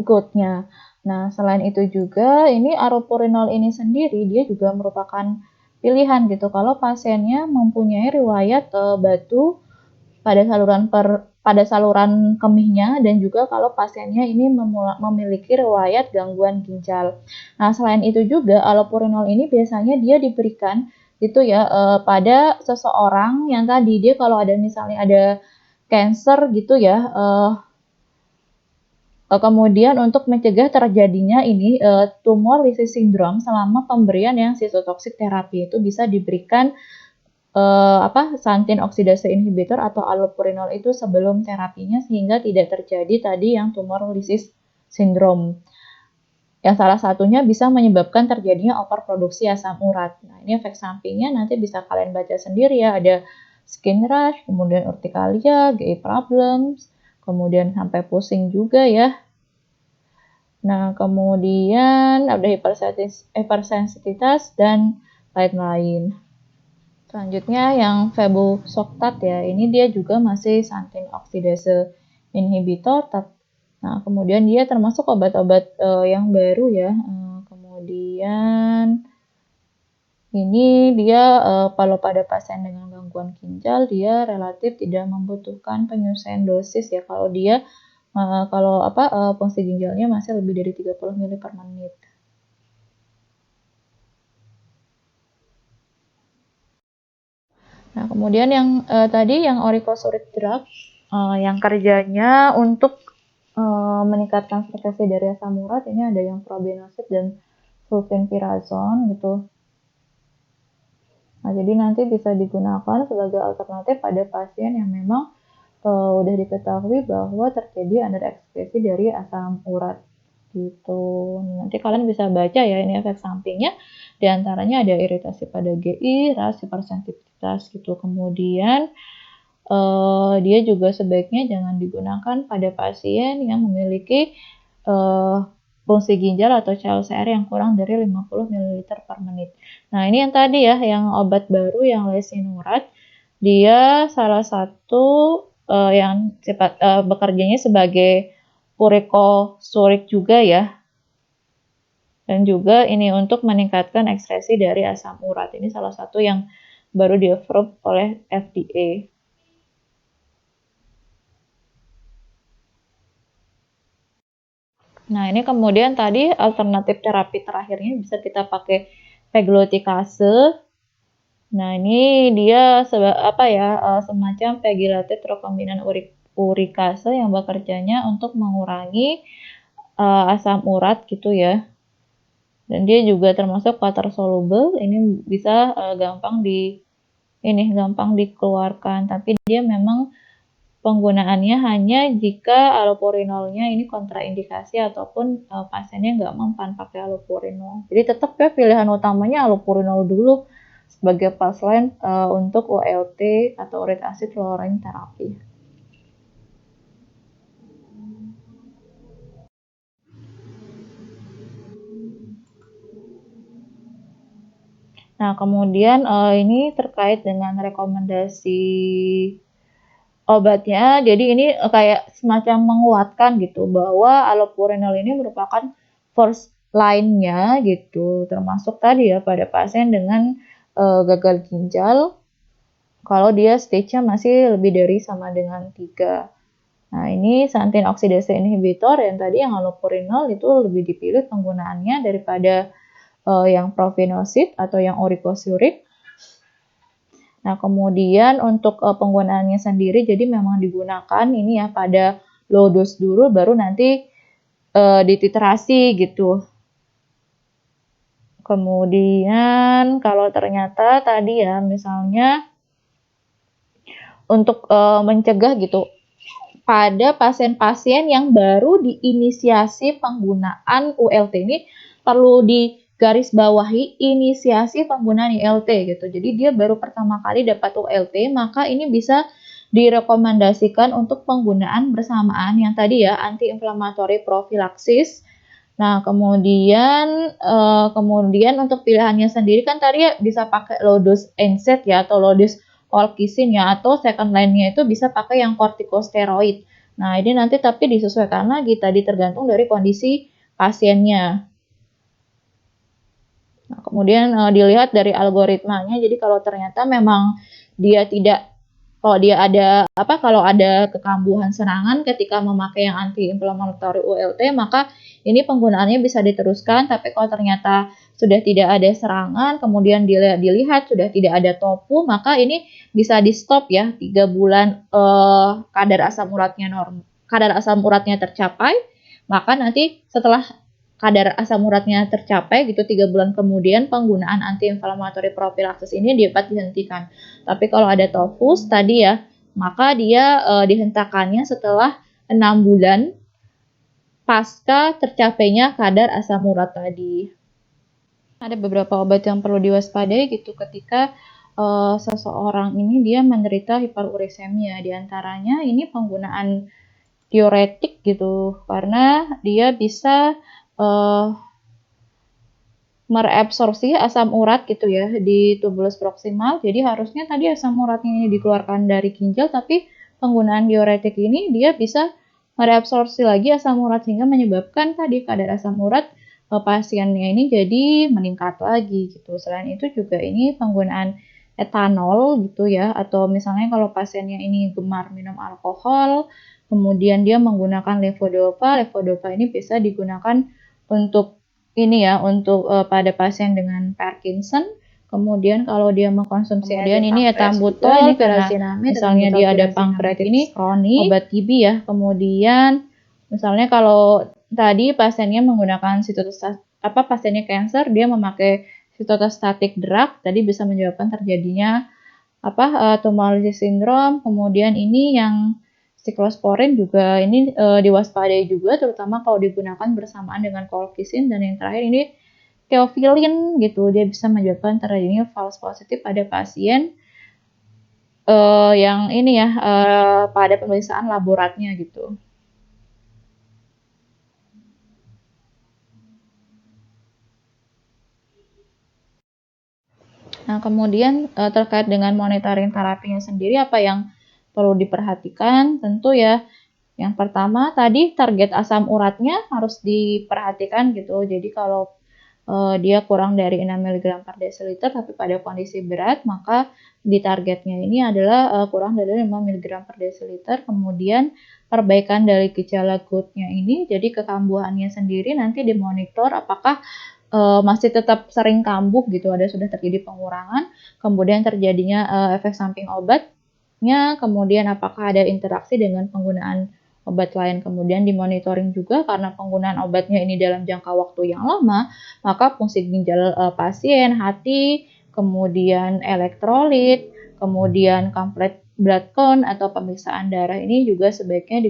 GOUT-nya. Nah, selain itu juga ini allopurinol ini sendiri dia juga merupakan pilihan gitu kalau pasiennya mempunyai riwayat batu pada saluran kemihnya dan juga kalau pasiennya ini memiliki riwayat gangguan ginjal. Nah, selain itu juga allopurinol ini biasanya dia diberikan gitu ya pada seseorang yang tadi dia kalau ada misalnya ada cancer gitu ya. Kemudian untuk mencegah terjadinya ini tumor lysis syndrome selama pemberian yang cytotoxic terapi itu bisa diberikan xanthine oxidase inhibitor atau allopurinol itu sebelum terapinya sehingga tidak terjadi tadi yang tumor lysis syndrome. Yang salah satunya bisa menyebabkan terjadinya overproduksi asam urat. Nah, ini efek sampingnya nanti bisa kalian baca sendiri ya, ada skin rash, kemudian urtikaria, GI problems, kemudian sampai pusing juga ya. Nah, kemudian ada hipersensitivitas dan lain-lain. Selanjutnya yang febuxostat ya, ini dia juga masih xanthine oxidase inhibitor. Nah, kemudian dia termasuk obat-obat yang baru ya. Kemudian ini dia kalau pada pasien dengan gangguan ginjal dia relatif tidak membutuhkan penyesuaian dosis ya. Kalau dia fungsi ginjalnya masih lebih dari 30 ml per menit. Nah, kemudian yang tadi yang orikosuric drug yang kerjanya untuk meningkatkan sekresi dari asam urat, ini ada yang probenecid dan sulfenpirazon gitu. Nah, jadi nanti bisa digunakan sebagai alternatif pada pasien yang memang udah diketahui bahwa terjadi underekspresi dari asam urat gitu. Nanti kalian bisa baca ya ini efek sampingnya. Di antaranya ada iritasi pada GI, ras, hipersensitivitas gitu. Kemudian dia juga sebaiknya jangan digunakan pada pasien yang memiliki fungsi ginjal atau CLCR yang kurang dari 50 ml per menit. Nah, ini yang tadi ya, yang obat baru yang lesinurat, dia salah satu yang bekerjanya sebagai uricosuric juga ya. Dan juga ini untuk meningkatkan ekspresi dari asam urat. Ini salah satu yang baru di-approve oleh FDA. Nah, ini kemudian tadi alternatif terapi terakhirnya bisa kita pakai peglotikase. Nah, ini dia semacam pegylated rekombinan urikase yang bekerjanya untuk mengurangi asam urat gitu ya. Dan dia juga termasuk water soluble. Ini bisa gampang dikeluarkan, tapi dia memang penggunaannya hanya jika allopurinolnya ini kontraindikasi ataupun pasiennya nggak mempan pakai allopurinol. Jadi tetap ya pilihan utamanya allopurinol dulu sebagai first line untuk ULT atau uric acid lowering therapy. Nah, kemudian ini terkait dengan rekomendasi obatnya. Jadi ini kayak semacam menguatkan gitu bahwa allopurinol ini merupakan first line-nya gitu. Termasuk tadi ya pada pasien dengan gagal ginjal kalau dia stage-nya masih lebih dari sama dengan 3. Nah, ini xanthine oxidase inhibitor yang tadi yang allopurinol itu lebih dipilih penggunaannya daripada yang propinesid atau yang uricosuric. Nah, kemudian untuk penggunaannya sendiri, jadi memang digunakan ini ya pada low dose dulu, baru nanti dititerasi gitu. Kemudian kalau ternyata tadi ya, misalnya untuk mencegah gitu, pada pasien-pasien yang baru diinisiasi penggunaan ULT ini perlu digarisbawahi inisiasi penggunaan ULT gitu. Jadi dia baru pertama kali dapat ULT, maka ini bisa direkomendasikan untuk penggunaan bersamaan yang tadi ya anti-inflammatory prophylaxis. Nah, kemudian untuk pilihannya sendiri kan tadi ya bisa pakai low dose NSAID ya atau low dose colchicine ya, atau second line-nya itu bisa pakai yang corticosteroid. Nah, ini nanti tapi disesuaikan lagi tadi tergantung dari kondisi pasiennya. Nah, kemudian dilihat dari algoritmanya. Jadi kalau ternyata memang dia tidak kalau ada kekambuhan serangan ketika memakai yang anti-inflammatory ULT, maka ini penggunaannya bisa diteruskan. Tapi kalau ternyata sudah tidak ada serangan, kemudian dilihat sudah tidak ada tofu, maka ini bisa di stop ya 3 bulan kadar asam uratnya tercapai, maka nanti setelah kadar asam uratnya tercapai gitu 3 bulan kemudian penggunaan anti-inflammatory prophylaxis ini dapat dihentikan. Tapi kalau ada tofus tadi ya, maka dia dihentakannya setelah 6 bulan pasca tercapainya kadar asam urat tadi. Ada beberapa obat yang perlu diwaspadai gitu ketika seseorang ini dia menderita hiperurisemia. Di antaranya ini penggunaan diuretik gitu, karena dia bisa mereabsorpsi asam urat gitu ya di tubulus proksimal. Jadi harusnya tadi asam uratnya ini dikeluarkan dari ginjal, tapi penggunaan diuretik ini dia bisa mereabsorpsi lagi asam urat sehingga menyebabkan tadi kadar asam urat pasiennya ini jadi meningkat lagi gitu. Selain itu juga ini penggunaan etanol gitu ya, atau misalnya kalau pasiennya ini gemar minum alkohol, kemudian dia menggunakan levodopa ini bisa digunakan untuk untuk pada pasien dengan Parkinson. Kemudian kalau dia mengkonsumsi kemudian ini etambutol, pirazinamid, misalnya dia ada pankreatitis kronik, obat TB ya. Kemudian misalnya kalau tadi pasiennya menggunakan pasiennya cancer, dia memakai cytostatic drug, tadi bisa menyebabkan terjadinya tumoritis syndrome. Kemudian ini yang siklosporin juga ini diwaspadai juga, terutama kalau digunakan bersamaan dengan colchicine. Dan yang terakhir ini theophylline gitu, dia bisa menyebabkan terjadinya false positif pada pasien yang ini ya pada pemeriksaan laboratnya gitu. Nah, kemudian terkait dengan monitoring terapinya sendiri, apa yang perlu diperhatikan? Tentu ya, yang pertama tadi target asam uratnya harus diperhatikan gitu. Jadi kalau dia kurang dari 6 mg per desiliter tapi pada kondisi berat, maka di targetnya ini adalah kurang dari 5 mg per desiliter. Kemudian perbaikan dari gejala goutnya ini, jadi kekambuhannya sendiri nanti dimonitor apakah masih tetap sering kambuh gitu, sudah terjadi pengurangan, kemudian terjadinya efek samping obatnya, kemudian apakah ada interaksi dengan penggunaan obat lain, kemudian dimonitoring juga karena penggunaan obatnya ini dalam jangka waktu yang lama, maka fungsi ginjal pasien, hati, kemudian elektrolit, kemudian complete blood count atau pemeriksaan darah ini juga sebaiknya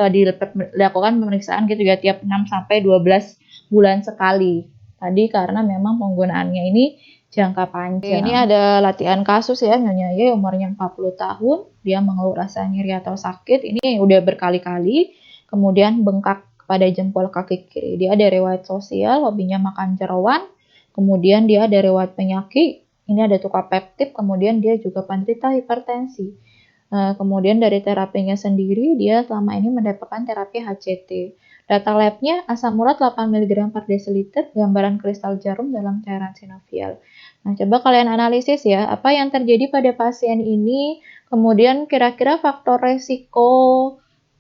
dilakukan pemeriksaan gitu ya tiap 6 sampai 12 bulan sekali. Tadi karena memang penggunaannya ini jangka panjang. Ini ada latihan kasus ya, Nyonya Y umurnya 40 tahun, dia mengeluh rasa nyeri atau sakit, ini udah berkali-kali, kemudian bengkak pada jempol kaki kiri. Dia ada riwayat sosial, hobinya makan jeroan, kemudian dia ada riwayat penyakit, ini ada tukar peptid, kemudian dia juga penderita hipertensi. Kemudian dari terapinya sendiri, dia selama ini mendapatkan terapi HCT. Data labnya asam urat 8 mg per desiliter, gambaran kristal jarum dalam cairan sinovial. Nah, coba kalian analisis ya, apa yang terjadi pada pasien ini, kemudian kira-kira faktor resiko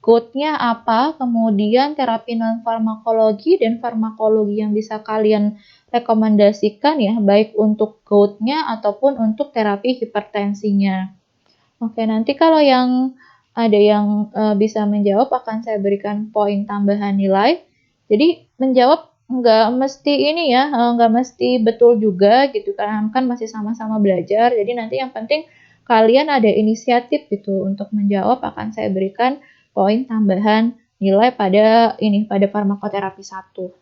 goutnya apa, kemudian terapi non-farmakologi dan farmakologi yang bisa kalian rekomendasikan ya, baik untuk goutnya ataupun untuk terapi hipertensinya. Oke, nanti kalau ada yang bisa menjawab akan saya berikan poin tambahan nilai. Jadi menjawab nggak mesti ini ya, nggak mesti betul juga gitu kan masih sama-sama belajar. Jadi nanti yang penting kalian ada inisiatif gitu untuk menjawab, akan saya berikan poin tambahan nilai pada farmakoterapi 1.